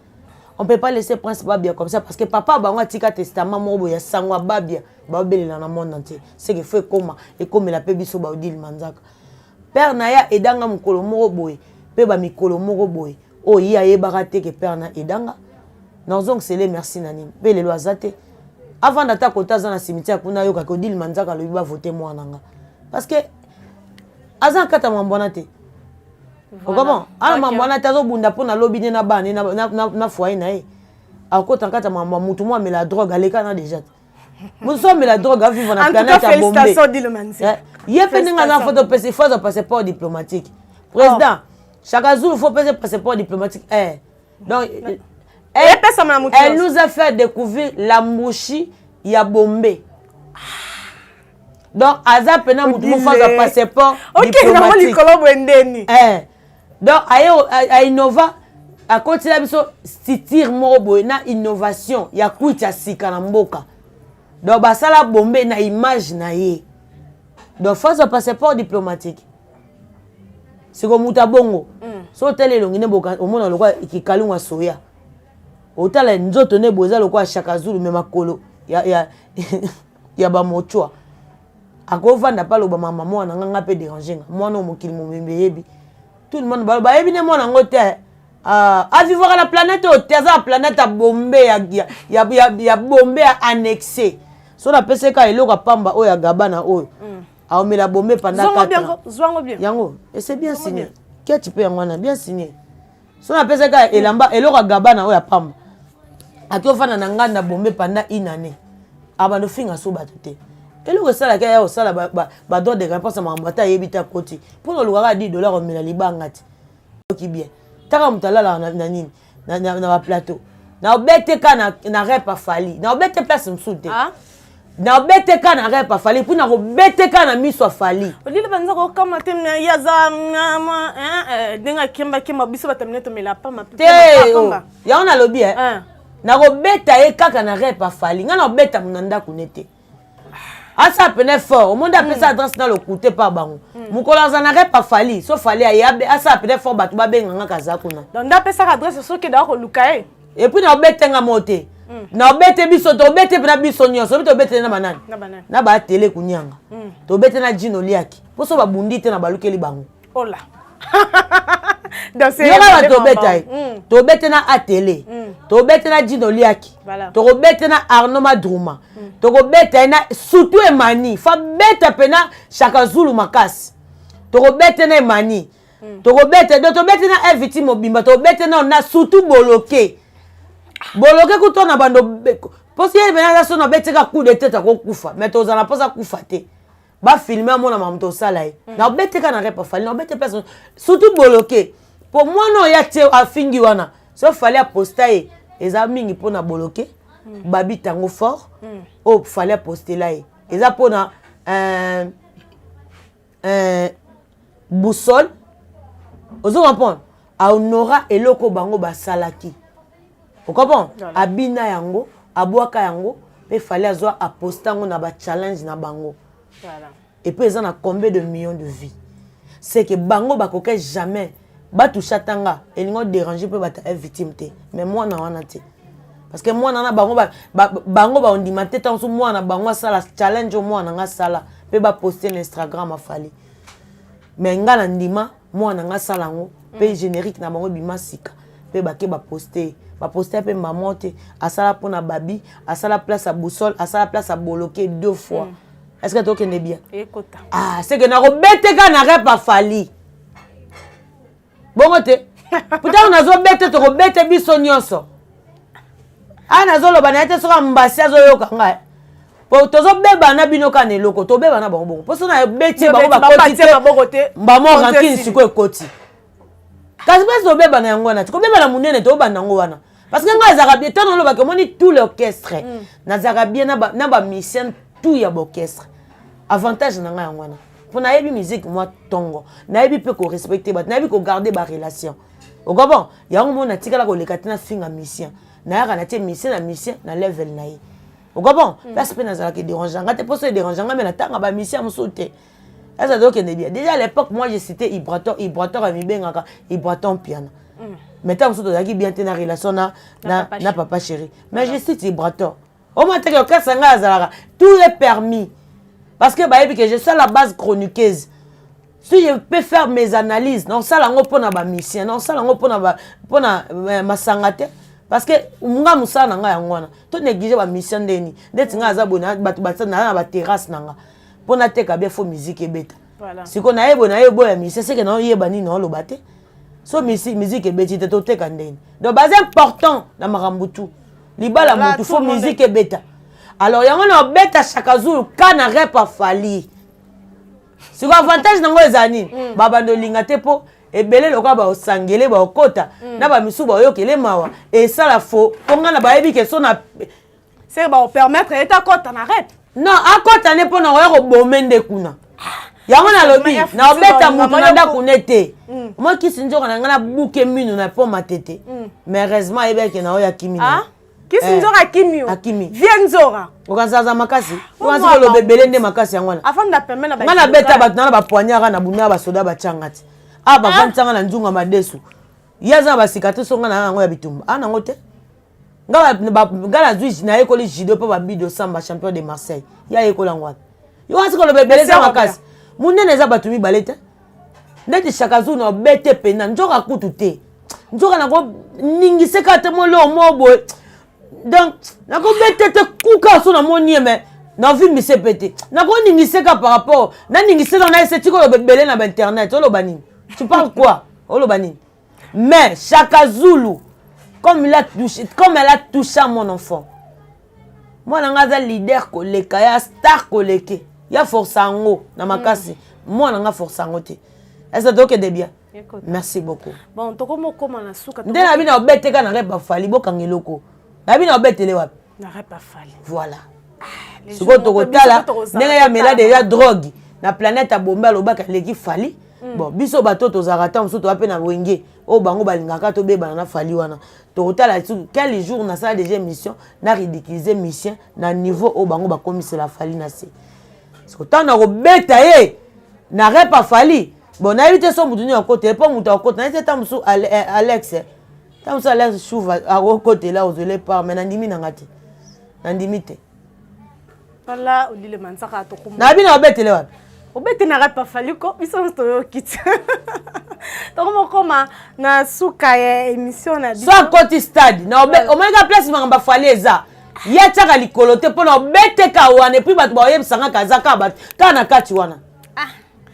On ne peut pas laisser Prince Babia comme ça parce que papa a tika testament mobo ya sangwa Babia ba obeli na monde entier. C'est que fait comment et comme la pebiso ba Odile Manzaka. Père Naya edanga mukolo moko boy, pe ba mikolo moko boy. Oh ya yebaka te que père na edanga. Nozong c'est les merci nani. Pe le loisate. Avant d'attaquer kota za na cimetière kuna yoka ko Odile Manzaka lo ba voter moi nanga. Parce que azan kata mwambona te. Comment? Ah maman na tazo bunda pona lobby na bani na foyer na e. Akota nkata maman mutu moi mais la drogue aleka na déjà. Nous sommes la drogue à vivre na planète à bomber. Félicitations dit le manzi. Il fait ninga photo passer faut un passeport diplomatique. Président, chaque jour il faut passer passeport diplomatique. Donc elle nous a fait découvrir la mouchi ya Bombay. Donc aza pena mutu mo faut un passeport diplomatique. Donc, à Innova, à côté de ça, c'est mobo na innovation. Il y a quoi ça sika na mboka. Donc, ça la bombe na image na ye. Donc, faut un passeport diplomatique. C'est comme muta bongo. So tele longi ne boka au monde lokwa ikikalunga soya. Otala nzoto ne boza lokwa Shaka Zulu me makolo. Ya ba mochwa. Akovanda pa lo ba mama mwana nganga pe déranger. Mwana mokili momembe yebi. Tout le monde va évidemment en hôtel. À vivre à la planète hôtel, la planète à bomber, il y a bomber à annexer. Sur la PCK, il y a pamba ou ya gabana ou. A on met la bombe pendant 4 ans. Yango, et c'est bien signé. Qu'est-ce que tu peux en bien signé. Sur la PCK, il y a gabana ou ya pamba. A qui on fait un nganda bombe pendant une année. Aba no finga so batute. Et le ça la kaya au sala ba droit de réponse à mambata yebita koti. Pour le loyer $10 on met la libangati. Qui bien. Taka mutala na nini na plateau. Na obete ka na repa fali. Na obete place msute. Na obete ka na repa fali pour na obete ka na miso fali. Odile banza ko kama temna yaza denga kemba biso batamne to mela pa ma. Ya on a lobby na robeta e kaka na repa fali. Nga na obeta munanda kunete. Asa pene fort, au monde appelle ça adresse dans le côté par bango. Mukolo zanare pas fali, so fali ayabe asa pene fort batu ba benga kazakuna. Donc d'après ça adresse so ke da ko lukae. Et puis na obetenga moté. Na obete biso to obete pena biso nyonso, to obete na banane. Na ba télé kunyanga. To obete na jino liaki. Poso ba bundite na balukeli bango. Oh là. Donc c'est to obete na atélé. To obete na jino liaki. To obete na Arnaud Madrouma. To obete na surtout Emani. Fa beta pena Shaka Zulu makasi. To obete na Emani. tokobete do tobete na invité mobimba tobete na surtout boloké kuto na bando parce que bena so na bete ka coup de tête ko kufa mais to zana posa kufa te ba filmer mona mamto sala na bete ka na repa fali na bete place surtout boloké pour moi non ya te afingi wana so fallait poster eza mingi pona boloké babi tango fort o fallait poster là eza pona boussole ozo comprendre a honora eloko bango basalaki o comprendre abina yango abwaka yango pe fallait azwa apostango na ba challenge na bango voilà et puis ils en a combien de millions de vies c'est que bango bakoke jamais ba toucha tanga elingo déranger pe bata victime te mais moi na wana te parce que moi na bango bango ba ondimate tant so moi na bango sala challenge moi na nga sala pe ba poster na Instagram afali mais ngala ndima moi na nga sala ngo pe générique na bango bimasika pe ba ke ba poster pe mamote asala pona babi asala place à boussole asala place à boloké 2 fois est-ce que tu es bien écoute c'est que na robete ka na repa fali bongo te putain na zo bete to robete biso nyonso ana zo loba na ete soka mbasi azo yoka ngai po tozo beba na bino ka neloko to beba na bongo po so na bete bango ba koti mba mo rankini siko ekoti kasi beso beba na yango na tiko beba na munene to ba nango wana parce que ngai zaka bien tono loba ke moni tout l'orchestre na zaka bien na ba mission tout ya l'orchestre avantage na ngai yango wana pour na yebi musique moi tongo na yebi pe ko respecter ba na yebi ko garder ba relation au gabon yango mona tikala ko lekati na finga mission na yaka na tie mission na level na ye au gabon place pe na zala ke dérangeant ngate poso dérangeant mais na tanga ba mission musote ça doit que bien déjà à l'époque moi j'ai cité Ibrator a mis bien Ibraton piano mais tant musoto zaki bien tena relation na papa chéri mais j'ai cité Ibrator au moins que orchestre nga azalaka tout est permis parce que bah que je suis la base chroniqueuse si je peux faire mes analyses non ça lango pona ba mission non ça lango pona masangate parce que nga musana nga yangwana to négliger ba mission ndeni ndeti nga azabona batu batana na ba terrasse nanga pona teka bien fo musique ebeta voilà siko na yebo ya mission c'est que na yeba ni no lobate so musique ebeti te to teka ndeni donc base important na marambutu libala mutu fo musique ebeta alors yango na beta chaque jour kana repa fali siko avantage nango ezani babando linga te po ebele loka ba osangele ba okota na ba misu ba oyokele mawa et ça la faux ponga na ba yebi ke so na c'est ba permettre eta kota na rep non akota ne pona oyo bomende kuna yango na lobi na obeta mutu na ndaku nete moi kisi nzoka na ngana buke minu na po matete mais heureusement ebeke na oya kimi kisi nzoka kimio akimi vie nzoka okazaza makasi okanza lo bebele nde makasi yango na avant da permettre na ba ngana beta bat na ba poignard na buna ba soda ba changati ba vantanga na njunga madesu yaza ba sikate songa na yango ya bitumba nango te ngala zui na ekoli judo po ba bido samba champion de Marseille ya ekola ngwa yo asiko lo bebele za makasi munene za batumi balete ndeti chakazu no bete pena njoka kutu te njoka na ko ningiseka te molo mobo donc na ko bete te kuka so na moni mais na vi mi se pété na ko ningiseka par rapport na ningiseka na ese tiko lo bebele na internet o lo banini tu parles quoi o lo banini mais Chakazulu comme elle a touché à mon enfant moi na nga leader koleka ya star koleke ya forçango na makasi moi na nga forçango te est-ce que de bien merci beaucoup bon to komo koma na suka nde na bina obete ka na repa fali bokangeloko na bina obetele wapi na repa fali voilà siko to kotala ndenge ya mela déjà drogue na planète a bomba lobaka leki fali bon biso bato tozaka ta mosusu toape na wenge o bango balingaka tobebana na fali wana tokotala quel jour na sala déjà émission na ridiculiser mission na niveau o bango bakomisela fali na se sikotan na kobeta ye na repa fali bon nayebi te so mutu ni akote po mutu akota na ete ta mosusu Alex ta mosusu Alex chouva akokotela ozole par mais nandimi nanga te nandimi te voilà odile mansaka tokuma na bina obetele wapi obete na repa fali ko biso to kiti tokomo koma na suka ya émission na biso so akoti stade na omoneka place mangamba fali eza ya tiaka likolo te mpona obeteka wana epui bato bayebisanga kazaka bato kaka na kati wana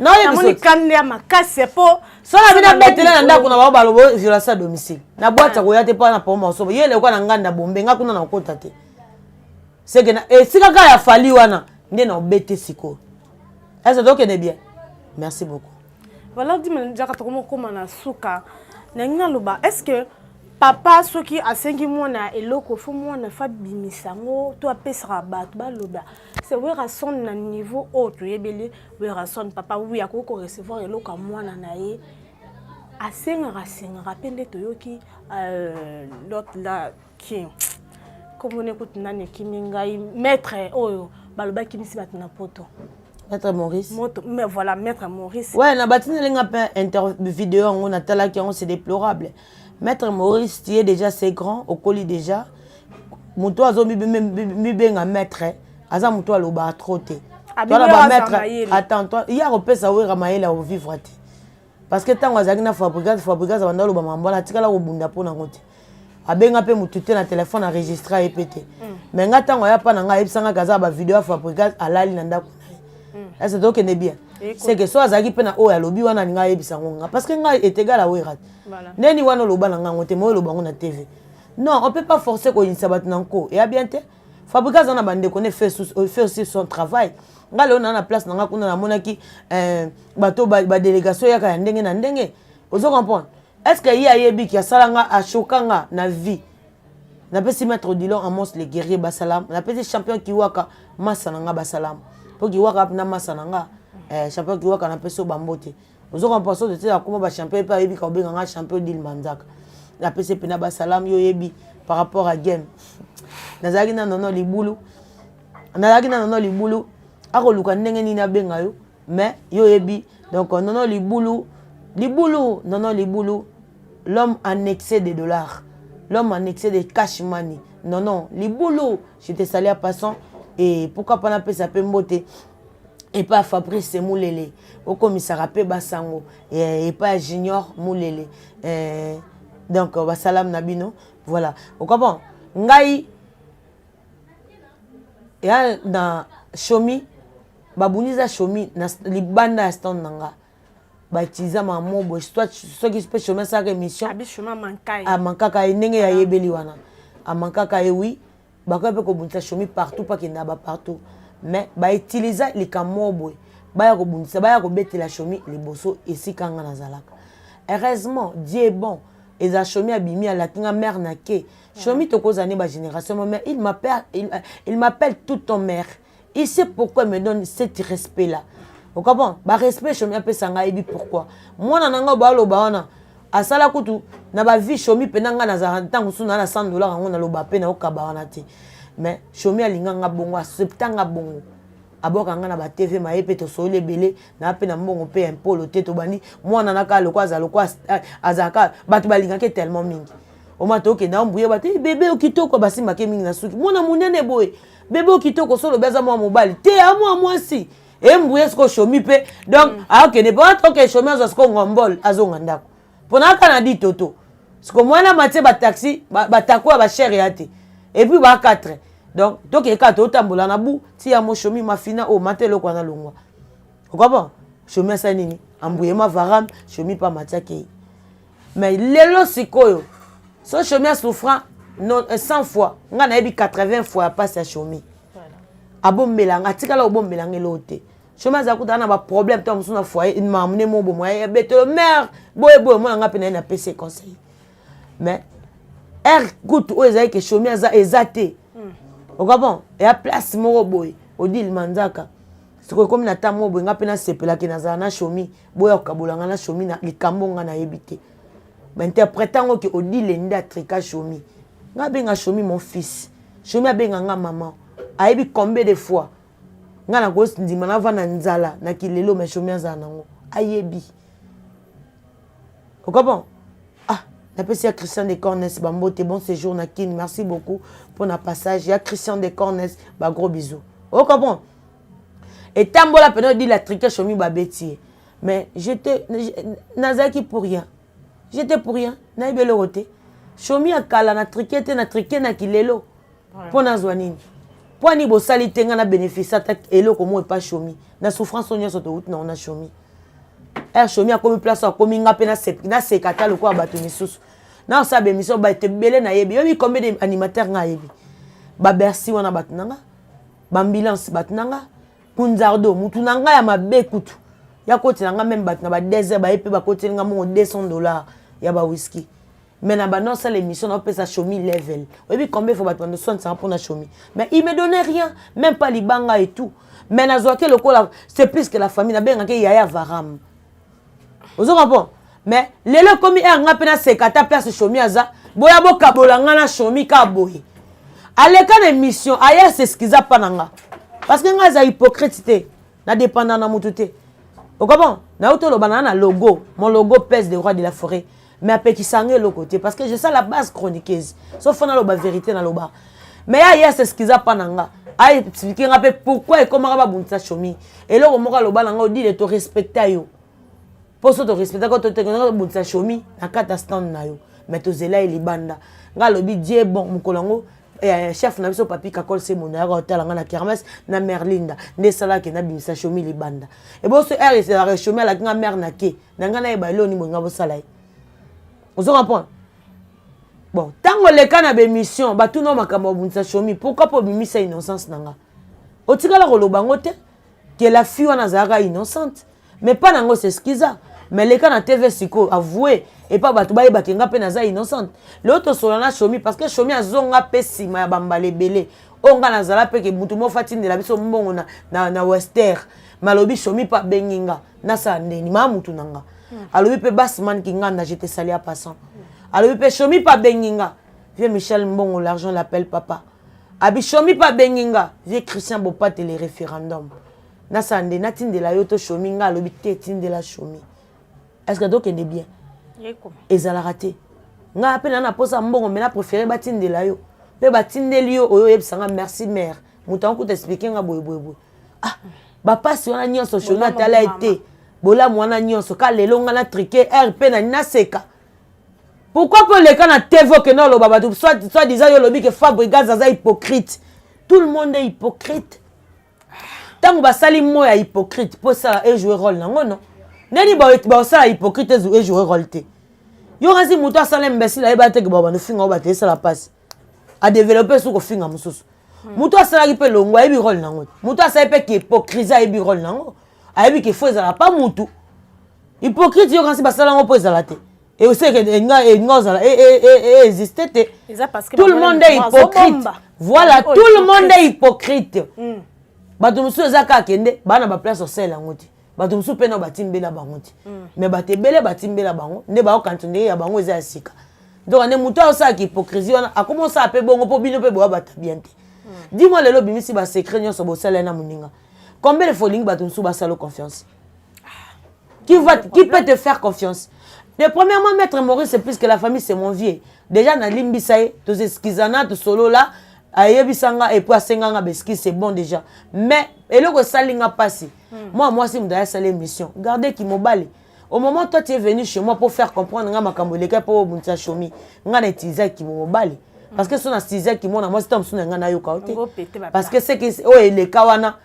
Non, namoni kande makasi po so na bina betela na ndako na balobo violence à domicile na boîte ko yate pa na poma so yele ko na nganda bombe nga kuna na kota te c'est que na sika ka ya fali wana ndé na obete siko est-ce donc est bien merci beaucoup voilà dit men jaka to ko na suka na ngina loba est-ce que papa soki asengi mwana eloko fo mwana fa bimisango to apesera bato baloba c'est wera son na niveau autre yebeli wera son papa oui akoko recevoir eloko mwana na ye asenga pende toyoki l'autre là qui comme on écoute nani kimingai maître oyo baloba kimisi bat na poto Maître Maurice. Mais voilà, Maître Maurice. Ouais, na batine lenga pe vidéo on a tala qui c'est déplorable. Maître Maurice, tu es déjà assez grand, au colis déjà. Mouto azo mi benga maître, aza mouto aloba troté. Toi là maître, attends toi, il y a repé ça oui ramaïla au vivre. Parce que tant azaki na fabriquer ça banda loba mambona tikala ko bunda pona ngote. Abenga pe mutute na téléphone enregistré et pété. Mais ngata ngoya pa na nga ebisanga kaza ba vidéo fabriquer alali na ndako. C'est donc n'est bien. C'est que soit azaki pena o ya lobi wana nga ebisango parce que nga est égal à oirat. Voilà. Neni wana loba na nga ngote mo loba ngona TV. Non, on peut pas forcer ko insabat nanko. Et à bien te fabriquer ça na bande connaît fait aussi son travail. Nga le na place na nga kuna na monaki bato ba délégation ya ka ndenge na ndenge. Ozo comprendre. Est-ce que y a yebi ki asalanga a chokanga na vie. Na pesi mettre Dilon Amos le guerrier basalam. Na pesi champion ki waka masananga basalam. Pour qui waka na masananga champion qui waka na peso bambote ozo komposo de tela comment ba champion pas yebi ka benga champion d'Il Manzaka la pesi pena basalam yo yebi par rapport à game nazaki na nono libulu ako luka ndenge ni na benga yo mais yo yebi donc nono libulu l'homme en excès de dollars l'homme en excès de cash money non libulu j'étais salé à passant. Et pourquoi pas n'appeler ça Pembote et pas Fabrice Moulele au commissariat Pe Basango et pas Junior Moulele donc Basalam Nabino voilà au bon ngai ya na shomi babuniza shomi na libanda stand nanga ba utilisé ma mobo soit ce qui se peut chemin ça émission abishuma mankai a mankaka ndenge ya yebeli wana a mankaka oui bako pe ko bunisa chomi partout pas qu'il n'a pas partout mais ba utiliser les kamobo ba ya ko bunisa ba ya ko betela chomi les bosso ici kanga nazalaka heureusement Dieu est bon et za chomi abimi à la kinga mère na ke chomi to kozane ba génération mais il m'appelle tout ton mère il sait pourquoi il me donne cet respect là au comprend ba respect chomi appelle sanga ebi pourquoi moi nanga ba lo ba wana asala kutu na ba vie chomi penanga na za ntango suna na $100 ngona loba pena okaba wana te mais chomi alinganga bongo acceptanga bongo aboka nga na ba TV mayepe to sole belé na pena mbongo pe impolo te to bani mwana naka lokwaza azaka batu balingaka tellement mingi o matoke na mbuye bate bébé okitoko basimba ke mingi na suki mwana munene boye bébé okitoko solo beza mwa mobali te amwa mwasi mbuye sko chomi pe donc akene pas toke chomi azo ngombol azonga ndako pona kana di toto parce que moi na maté ba taxi ba takwa ba cher yate et puis ba 4 donc toke ka to tambola na bu ti ya mo chomi mafina o matelo kwa na longwa okaba chomi sa nini ambuye ma varam chomi pa matake mais lelo sikoyo so chomi a souffrant non 100 fois nga na yebi 80 fois passe à chomi abombela nga tikala obombela ngelote chemin za kuta na ba problème to musuna foyer une mamne mo bo moya beto mère boye mo nga pena na PC conseil mais goût o ezai que chemin za ezate o bon et à place mo boye o dit Il Manzaka c'est comme na tamo bo nga pena sepela ke na za na chomi boya okabolanga na chomi na likambo nga na yebite ba interprétant que o dit lenda trika chomi nga benga chomi mon fils chomi abenga nga maman ayebi combien de fois nga na ko ndima na vana nzala na kilelo me chomi za nango ayebi okabo na pesi ya Christian de Cornes bambote bon séjour na kin merci beaucoup pour na passage ya Christian de Cornes ba gros bisous okabo et tambola peno dit la trique chomi ba beti mais j'étais nazaki pour rien j'étais pour rien na ibelo roté chomi akala na trique na kilelo pona zwanini Pwani bo sali tenga na bénéfice attaque eloko mo pas chomi na souffrance on yoso to na chomi Chomi a comme place comme nga pe na sekata le quoi bato misusu. Na sa be mission ba te belé na yebi. Yobi combien d'animateurs nga yebi. Ba Bercy wana bato nanga. Ba ambulance bato nanga. Kunzardo mutu nanga ya mabe kutu. Ya koti nanga même bato na ba désert ba epe ba koti nga mo $200 ya ba whisky. Mais na ba non ça l'émission on peut ça Chomi level. Yobi combien faut bato de 60 pour na Chomi. Mais il me donnait rien, même pas libanga et tout. Mais na zoake le kola c'est plus que la famille na benga ke yaya varam. Vous comprenez? Mais les gens comme ils ont appelé sekata place Chomi aza, boya bo kabola ngana Chomi ka boye. Aleka na mission aya c'est ce qu'ils a pas nanga. Parce que nga za hypocrite na dépendant na mututé. Vous comprenez? Na auto lo banana logo, mon logo pèse des rois de la forêt. Mais après qui sangé le côté parce que je sais la base chroniqueuse. Sauf on a la vérité dans le bas. Mais aya c'est ce qu'ils a pas nanga. Aya expliquer un peu pourquoi et comment va bunta Chomi. Et là on m'a lo bananga dit de te respecter yo. Pour se respecter quand tu te bonne Chomi na kata stand na yo mais to zela e libanda nga lobi die bon mukolango et chef na biso papi kakol se mona ga hôtel nga na kermesse na Merlinda nde sala ke na bimisa Chomi libanda et bon ce R c'est la Chomi la nga mère na ke na nga na e ba lo ni mo nga bo sala vous comprenez bon tango le kana be mission ba tout no makambo bonne Chomi pourquoi pour bimisa innocence nanga otikala ko lobango te que la fille wana zara innocente mais pas nango c'est ce qu'ils a. Mais les cas na TV siko avoué et pas bato baye bakenga pe naza innocente. L'autre solana Chomi parce que Chomi azonga pe sima ya bambale belé. Onga nazala pe ke mutu mo fatine la biso mbongo na Wester. Malobi Chomi pa benginga na sa ndeni ma mutu nanga. Alobi pe basman ki nganda j'étais salé à passant. Alobi pe Chomi pa benginga. Vieux Michel Mbongo l'argent l'appelle papa. Abi Chomi pa benginga. Vieux Christian Bopat et les référendums. Nasa ndeni natinde la yoto Chomi nga alobi te tinde la Chomi. Est-ce que donc est bien? Et ça l'a raté. Nga appelle na posa mbongo mais na préféré batinde la yo. Pe batinde lio oyo yebsanga merci mère. Muta ko t'expliquer nga boy. Ah, ba passe on a nyonso Chomi atala été. Bola mwana nyonso ka lelo nga na triquer RP na seka. Pourquoi pour les cas na TV que non lo baba soit disant yo lobi que Fabregas aza hypocrite. Tout le monde est hypocrite. Tant que sali moya hypocrite pour ça et jouer rôle nango non. Neni ba ça hypocrite et jouer rôle te. Yo razi muto asala imbécile e ba te ke baba no finga ba te ça la passe. A développer sous ko finga mususu. Muto asala ki pe longwa e bi rôle nango. Muto asala pe ki hypocrisie e bi rôle nango. A bi ke faut ça pas mutu. Hypocrite yo quand si ba sala ngo po ça la te. Et aussi que nga ça existait te. Tout le monde est hypocrite. Voilà, tout le monde est hypocrite. Bato musu ezaka kende bana ba place au sel ngoti bato musu pena batimbela bangoti mais batebele batimbela bango nde ba okantinde ya bango eza sika donc ane mutu osa ki hypocrisie wana a commencé à pe bongo po bino pe bo bata bien te dis-moi lelo bimisi ba secret nyonso bo sala na muninga combien de foling bato musu ba salo confiance qui peut te faire confiance de premièrement maître Maurice c'est plus que la famille c'est mon vieux déjà na limbisaye to eskizana to solo là ayebisanga et puis asenganga beski c'est bon déjà mais eloko salinga passé moi si m'daya salé mission gardez qui mobile au moment toi tu es venu chez moi pour faire comprendre nga makambo leka pour bunta Chomi nga na utilisé qui mobile parce que son utilisé qui mona moi c'est comme nga na yoka ote parce que c'est que oh eleka wana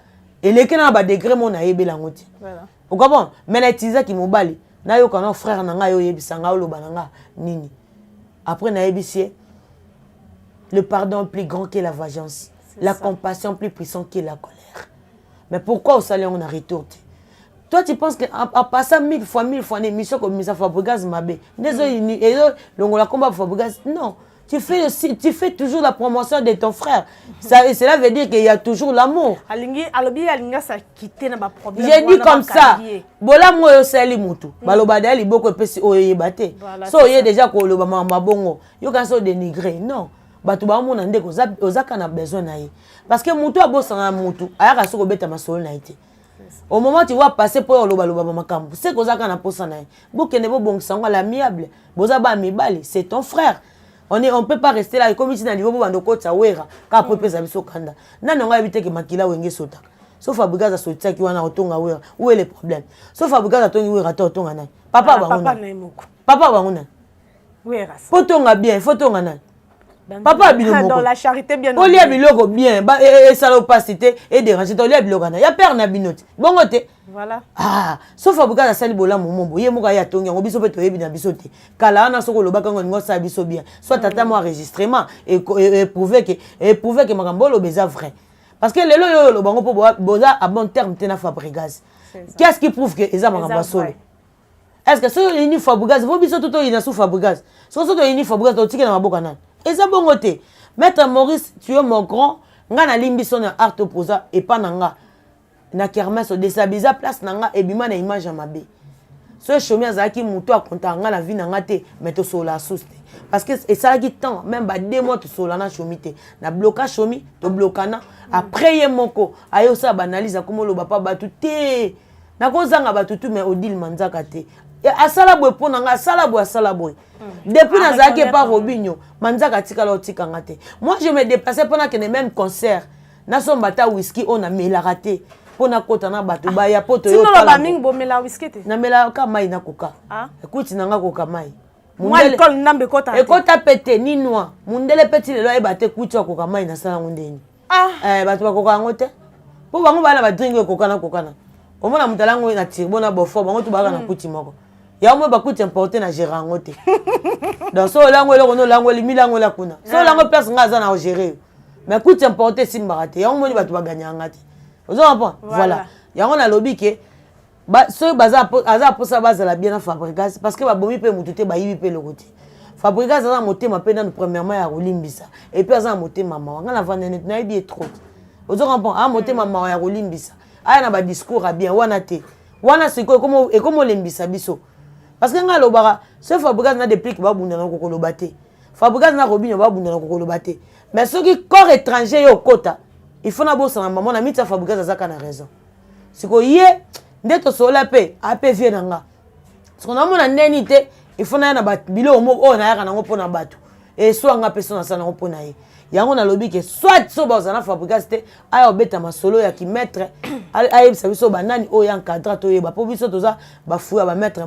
eleka na ba degré mona yebela ngoti voilà au Gabon mais na utilisé qui mobile na yoka na frère na nga yo yebisanga oloba nga nini après na yebisie. Le pardon plus grand que la vengeance. La compassion plus puissante que la colère. Mais pourquoi au salaire on a retourné? Toi tu penses qu'en passant 1000 fois une émission comme Misa Fabregas Mabé. Désolé, l'ongola combat Fabregas. Non. Tu fais toujours la promotion de ton frère. Cela veut dire qu'il y a toujours l'amour. J'ai dit comme ça. Bola moi sali mutu. Balobada li boko pesi oye bate. So ye déjà ko lo mama bongo. Yo kan so dénigrer. Non. Bato ba mona ndeko ozaka na besoin na ye parce que mutu abosanga mutu ayaka soko beta masolo na été au moment tu vois passer pour loba makambo c'est que ozaka na posa na ye bokende bo bongsango à l'amiable boza ba mibali c'est ton frère on peut pas rester là comme si na niveau bando kota wera ka po pesa biso kanda nana nga ebite ke makila wenge sota sauf Fabregas sota ki wana otonga wera où est le problème sauf Fabregas atongi wera ta otonga na papa banguna wera potonga bien fotonga na Papa biloko. Dans la charité bien. On lia biloko bien, et salopacité et déranger to lia biloko na. Ya père na binoti. Bongo te. Voilà. Ah, sauf abuka na sali bola mombo. Ye moka ya tongi ngo biso pe to yebi na biso te. Kala na soko lobaka ngo sa biso bien. Soit tata mo enregistrement et prouver que makambo lo beza vrai. Parce que lelo yo lo bango po boza à bon terme tena Fabregas. Qu'est-ce qui prouve que eza makambo solo? Est-ce que so ini Fabregas, vo biso toto ina sou Fabregas. So to ini Fabregas to tike na maboka nan. Eza bongo te. Maître Maurice, tu es mon grand. Nga na limbi son na art opposa et pas nanga. Na kermesse déstabiliser place nanga et bima na image à mabe. Ce chemin azaki muto a konta nga na vie nanga te mais to sola souste. Parce que et ça qui temps même ba 2 mois to sola na chomité. Na bloka chomi to blokana après ye moko ayo sa banaliser comme lo papa batu te. Na kozanga batu tu mais Odile Manzaka te. Asala boy pona nga asala boy. Depuis nazaki pas Robinho, Manzaka tika lo tika ngate. Moi je me déplaçais pendant que les mêmes concerts. Na so mbata whisky on a mela raté. Pona kota na batu ba ya poto yo. Sino ba mingi bo mela whisky te. Na mela ka mai na koka. Écoute nanga koka mai. Moi école nambe kota. E kota pété ni noir. Mundele petit le loye bate kucha koka mai na sala ngondeni. Batu ba koka ngote. Po bango bana ba drink koka na. Omona mutalango na tirbo na bofo bango tu baka na kuti moko. Ya mo ba kuti importer na gérer ngote. Dans so lango le kono lango limi lango la kuna. So lango place nga za na gérer. Mais kuti importer simbaraté. Ya mo ni batu ba gagner ngate. Vous avez compris? Voilà. Il y a un lobby qui ceux baza posa baza la bien à Fabregas parce que ba bomi pe mututé ba yibi pe le côté. Fabregas a monté ma peine premièrement à Rolimbisa et puis a monté maman. On a vendu net na bien trop. Vous avez compris? A monté maman à Rolimbisa. A na ba discours a bien wana te. Wana c'est comment limbisa biso. Parce que nga lobara ce Fabregas na depuis que ba bunda na kokolo baté. Fabregas na Robinho ba bunda na kokolo baté. Mais ceux qui corps étranger yo kota il faut d'abord ça maman na mitsa Fabregas azaka na raison. C'est que yé ndeto sola pe ape vie nanga. Ce qu'on a mon neni te il faut na ba bilo mo o na yaka na ngopona batu. Et so nga personne ça na ngopona ye. Yango na lobby que soit so ba na Fabregas te ayo beta masolo ya ki maître ayo sabiso banani o ya encadra to ye ba po biso toza ba fouya ba maître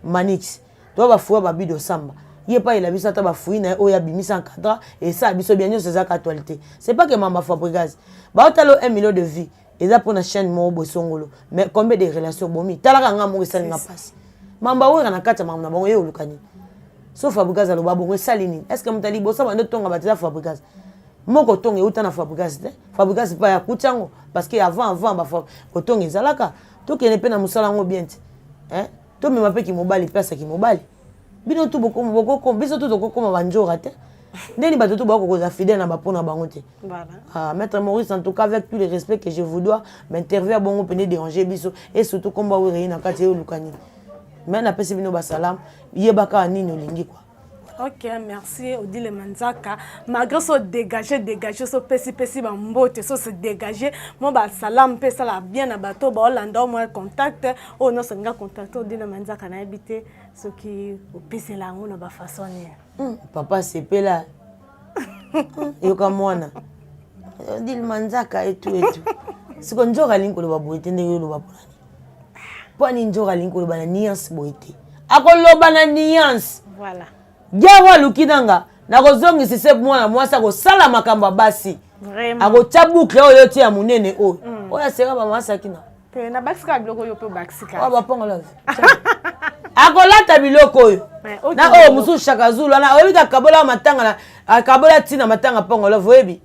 Manix. To ba fouya ba bido samba. Il pas il a vu ça taba fouine o ya bimisa encadra et ça biso bien c'est ça actualité. C'est pas que mamba Fabregas. Ba otalo 1 million de vie. Et ça pour la chaîne mo bosongolo. Mais combien de relations bomi. Talaka nga mo sali nga passe. Mamba o na kata mamba bongo ye olukani. Sauf Fabregas aloba bongo salini. Est-ce que mutali bosa ba ndotonga batisa Fabregas. Moko tonga uta na Fabregas te. Fabregas pa ya kuchango parce que avant ba kotonga ezalaka. To kene pe na musala ngo bien. To me mape ki mobali pesa ki mobali. Bino tu boko biso tu tokokoma banjora te. Ndeni bato tu bako koza fidèle na bapona bango te. Voilà. Maître Maurice en tout cas avec tout le respect que je vous dois m'interviewer bongo pene déranger biso et surtout comme ba wiri na kati yo lukani. Mais na pesi bino ba salam yebaka nini olingi quoi. Ok, merci Odile Manzaka. Malgré ce dégager, ce pesi ba mbote, se dégager. Moi ba salam pe sala bien à bateau ba Hollanda moi contact. Oh non, senga contact Odile Manzaka na habité ce qui au pesi la on ba façonner. Papa c'est pe là. Yo ka mwana. Odile Manzaka et tout. Ce qu'on joue à l'inko le ba boite ndenge lo ba polani. Po ni njoka l'inko le ba na nuance boite. Akoloba na nuance. Voilà. Diawa lukidanga na kozongi sise mwana mwasa ko sala makamba basi vraiment ako tabukle oyo ti ya munene oyo oya sera ba mwasa kina pe na baxika biloko yo pe baxika wa ba pongo love ako lata biloko oyo na o musu shakazulu na oyika kabola matanga na kabola tina matanga pongo love oyebi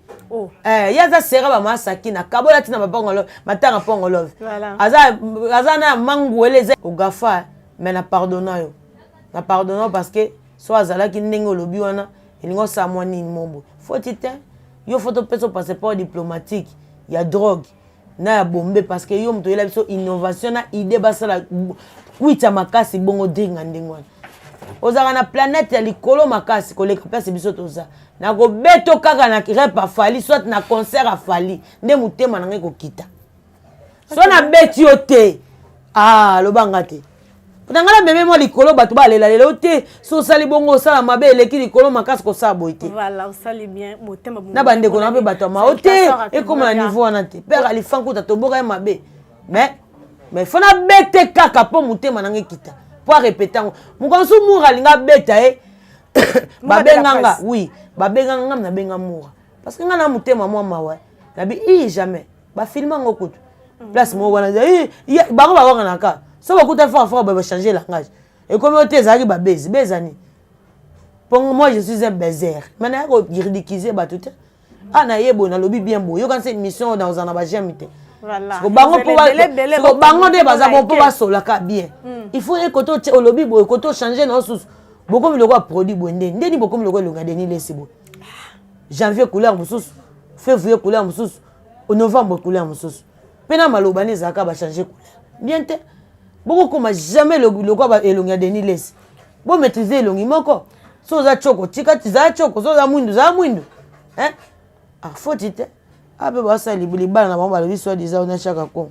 yaza sera ba mwasa kina kabola tina pongo love matanga pongo love aza na mangueleze ogafa mais na pardonnayo na pardonnayo parce que soit azala ki ndenge olobi wana elingo sa mwani mombo faut tite yo photo peso passeport diplomatique ya drogue na ya bombe parce que yo mto yela biso innovation na idée basala kuita makasi bongo dringa ndenge wana ozaka na planète ya likolo makasi koleka place biso toza na ko beto kaka na rep afali soit na concert afali nde mutema na ngai kokita so na beti yo te lobanga te Potangala meme mo likolo batu ba lela lelo te so sali bongo sala mabe eleki likolo makasi ko sa boite. Voilà, sali bien motema bongo. Na bande ko na pe batu ma ote et comme na niveau wana te. Père alifanku ta toboka mabe. Mais fona bete kaka po motema na ngekita. Po répéter ngo. Mukonsu mura linga beta babe nganga oui. babenga ngam na benga moura parce que nga na mutema mwa mawa na bi jamais ba filma ngokutu place mo wana bango ba wanga naka so bakuta fois ba changer langage et comme au tezaki ba bezani pour moi je suis un baiser maintenant ko ridiculiser ba tout na yebo na lobi bien beau yo quand cette mission dans un abajamité voilà bango pour bango de baza bon pour ba solaka bien il faut écouter au lobby bo écouter changer na sous beaucoup mi loko produit bonde ndeni beaucoup mi loko longa deni lesibo janvier couleur mususu février couleur mususu au novembre couleur mususu pena maloba ne zaka ba changer couleur bien te beaucoup comme jamais le loko ba elonga deni lesi bon maîtriser elongi moko so za choko tika za choko so za mwindu hein faut dire abe ba sa libala na ba lobi so déjà on a chaque con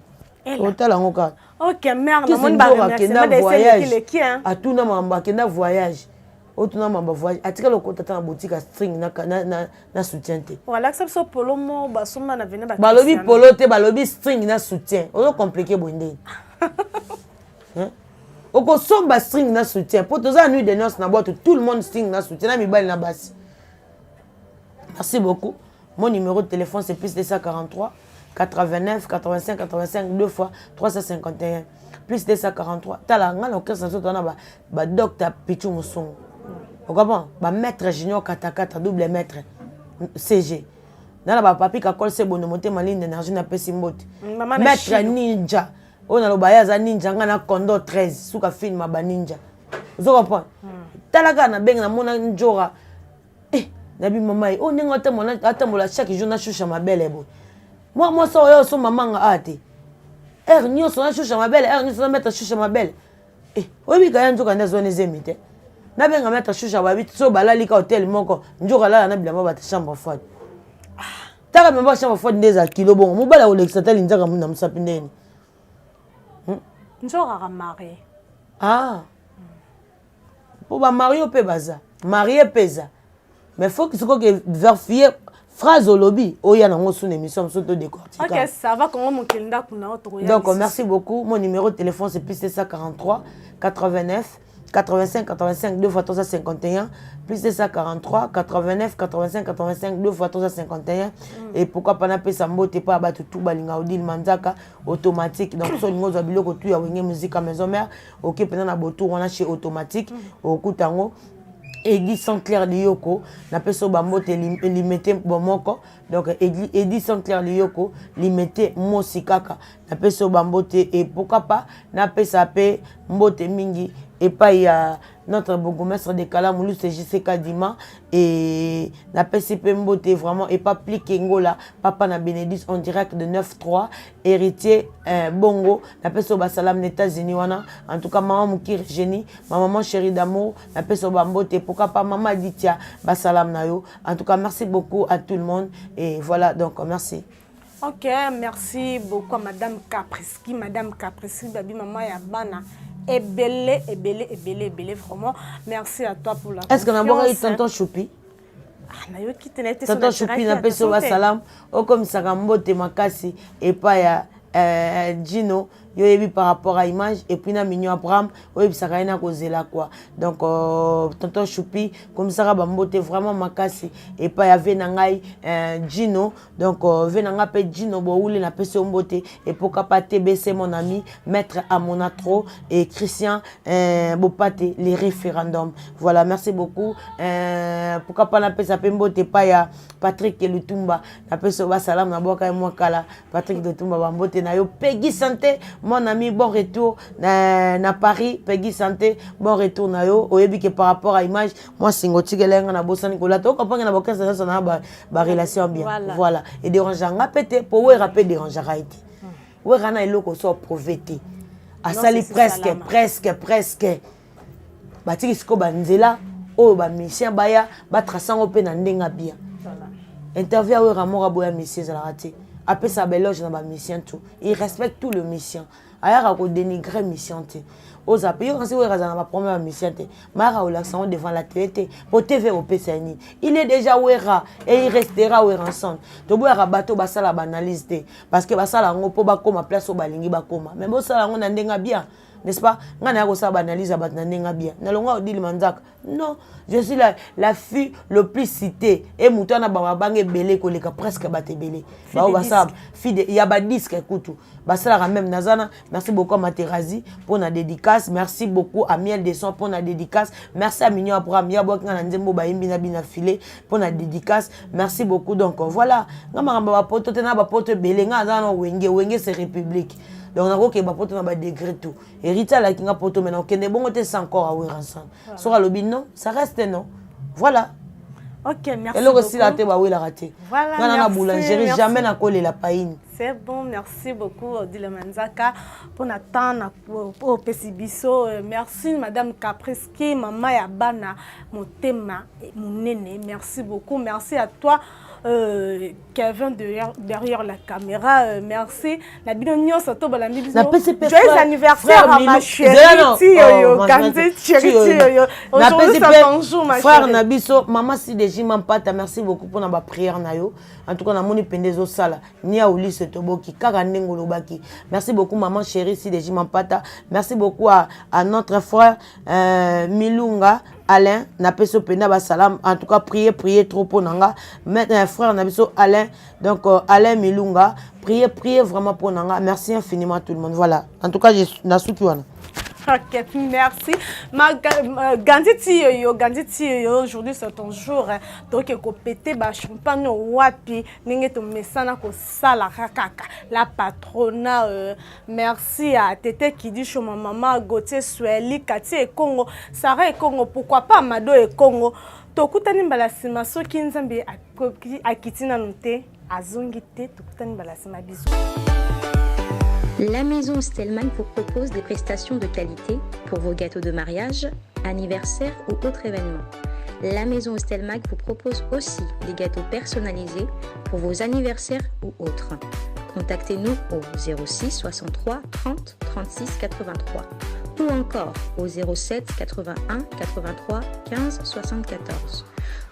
otala ngoka. OK, merde, mon voyage. A tout na mamba kenda voyage. Otuna mamba voyage. Atika lokota na boutique string na soutien te. Voilà, que ça soit polo mo ba soma na venir ba. Balobi polo te balobi string na soutien. Ozo compliqué bonde. Hein? Oko somba string na soutien. Pour toza nuit de noces na boîte tout le monde string na soutien na mibali na basi. Merci beaucoup. Mon numéro de téléphone c'est plus 243 89 85 85 2 fois 351 plus 243 tala ngana okesa so tona ba docteur Pichu Musongo o comprend ba maître junior katakata double maître CG nana ba papi ka kol se bono monte maline d'énergie na pesi mbote maître ninja ona lo bayaza ninja ngana kondo 13 suka film ba ninja zo comprend tala kana benga na mona njora nabi mama o ninga atambola chaque jour na choucha mabele bo moi ça yo maman ate nyo so na choucha mabele nyo so na mettre choucha mabele obi ka yanzo kana zone zemite na benga mettre choucha babi so balali ka hotel moko njoka la na bilamba ba chambre froide taka memba chambre froide ndeza kilo bon mobala o l'exatel nzaka muna msapindeni njoka ka marié pour ba marié pe baza marié pesa mais faut que vérifier phrase au lobby oya nango sous émission soto décortiquer. OK, ça va comment mon kinda kuna otoya. Donc merci beaucoup. Mon numéro de téléphone c'est plus 743 89 85 85 2 fois 351 plus 743 89 85 85 2 fois 351 et pourquoi pas na pesa mbote pas battu tout balinga odil manzaka automatique donc so ningo za biloko tu ya wenge musique à maison mère OK pendant na botour on a chez automatique au kutango Edi Saint-Clair Lioko, na peso bambote limete bomoko, donc Edi Saint-Clair Lioko, limete mosikaka, na peso bambote et pourquoi pas, na pesa pe mbote mingi, et pas il y a notre bourgmestre de Kalamoulou, c'est JCK Dima, et na PCP mbote vraiment, et pas plique ngola, papa na Bénédicte en direct de 9-3, héritier Bongo, na peso basalam n'États-Unis wana, en tout cas maman Moukir Génie, ma maman chérie d'amour, na peso bambote, pourquoi pas maman Ditia, basalam nayo, en tout cas merci beaucoup à tout le monde, et voilà, donc merci. OK, merci beaucoup à Madame Capriski, baby maman Yabana. Ebele, vraiment. Merci à toi pour la confiance. Est-ce qu'on a encore eu tonton Choupi? Tonton Choupi n'a pas sur salam. Oh comme ça gambote makasi et pas ya Gino. Yo yebi par rapport à image et puis na mignon Abraham oyebi ça kaina kozela quoi donc tonton Choupi comme ça ba mbote vraiment makasi et pas ya venangai Gino donc venanga pe Gino bo oule na pese mbote et pourquoi pas TBC mon ami maître Amonatro et Christian Bopate les référendums voilà merci beaucoup pourquoi pas na pese pe mbote pas ya Patrick Lutumba na pese ba salam na boka moi kala Patrick Lutumba ba mbote na yo Peggy Santé mon ami, bon retour na Paris, Peggy Santé, bon retour na yo. Oyebi que par rapport à l'image, moi singoti gelenga na bossa Nicolas. Tu comprends que na boka ça na ba relation bien. Voilà. Et dérangeant nga pété pour ouais rapper dérangeant été. Ouais rana eloko so provété. A sali presque. Batiki siko banzela o ba mission baya ba traçant pe na ndenga bien. Voilà. Interview ouais ramora boya mission za la raté. Après ça beloge dans ma mission tout il respecte tout le mission aya ko dénigrer mission té aux appels quand c'est dans ma première mission té mara relaxation devant la télé pour TV au PCNI il est déjà wera et il restera wera ensemble to boya bateau ba sala banaliste parce que ba sala ngo po ba koma place au balingi ba koma mais bo sala ngo na ndenga bien n'est-ce pas? Nga na ko sa analyse à batnanenga bien. Na longa Odile Manzaka. Non, je suis la fille le plus citée et mutana ba bange belé ko leka presque baté belé. Ba ba sa fille il y a ba disque écoute. Ba ça même Nazana, merci beaucoup à Materazi pour la dédicace, merci beaucoup à Miel des Sons pour la dédicace, merci à Mignon Abraham ya bo nga nzembo ba yimbi na bina filé pour la dédicace. Merci beaucoup donc voilà. Nga maramba ba poto tena ba poto belé nga zana wenge c'est république. Donc on a que ba poto na ba degré tout. Hérita la kinga poto maintenant que ne bon te sans encore à ouvrir ensemble. Sera le non, ça reste non. Voilà. OK, merci. Et le aussi la te ba oui la raté. Voilà. Nga na boulangerie jamais na coller la païne. C'est bon, merci beaucoup Odile Manzaka pour n'attendre au Pesibiso. Merci Madame Capriski, Maman Yabana, mon thème, mon néné. Merci beaucoup. Merci à toi. Kevin derrière la caméra, merci. Joyeux anniversaire à ma chérie. Aujourd'hui c'est ton jour, ma chérie. Frère Nabiso, maman si déjà m'empata, merci beaucoup pour la prière nayo. En tout cas, na moni pendezo sala. Ni a uli se toboki, kaka nengo lobaki. Merci beaucoup maman chérie si déjà m'empata. Merci beaucoup à notre frère Milunga. Alain, n'a pas pena ba salam. En tout cas, priez trop pour Nanga. Maintenant, frère Nabiso Alain, donc Alain Milunga, priez vraiment pour Nanga. Merci infiniment à tout le monde. Voilà. En tout cas, je suis Nasukiwana. Ok, merci. Gandhi, aujourd'hui c'est ton jour. Donc, il faut péter le champagne au wapi. Ninge to mesana ko sala kakaka. La patrona. Merci à Tete qui dit chez ma maman Gauthier Sueli, Kati et Congo. Sarah et Congo. Pourquoi pas Mado et Congo? Tokutani balasima so kinzambi akitina note azongite tokutani balasima bisou. La maison Stelman vous propose des prestations de qualité pour vos gâteaux de mariage, anniversaire ou autres événements. La maison Stelman vous propose aussi des gâteaux personnalisés pour vos anniversaires ou autres. Contactez-nous au 06 63 30 36 83 ou encore au 07 81 83 15 74.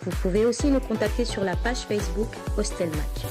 Vous pouvez aussi nous contacter sur la page Facebook Hostelmatch.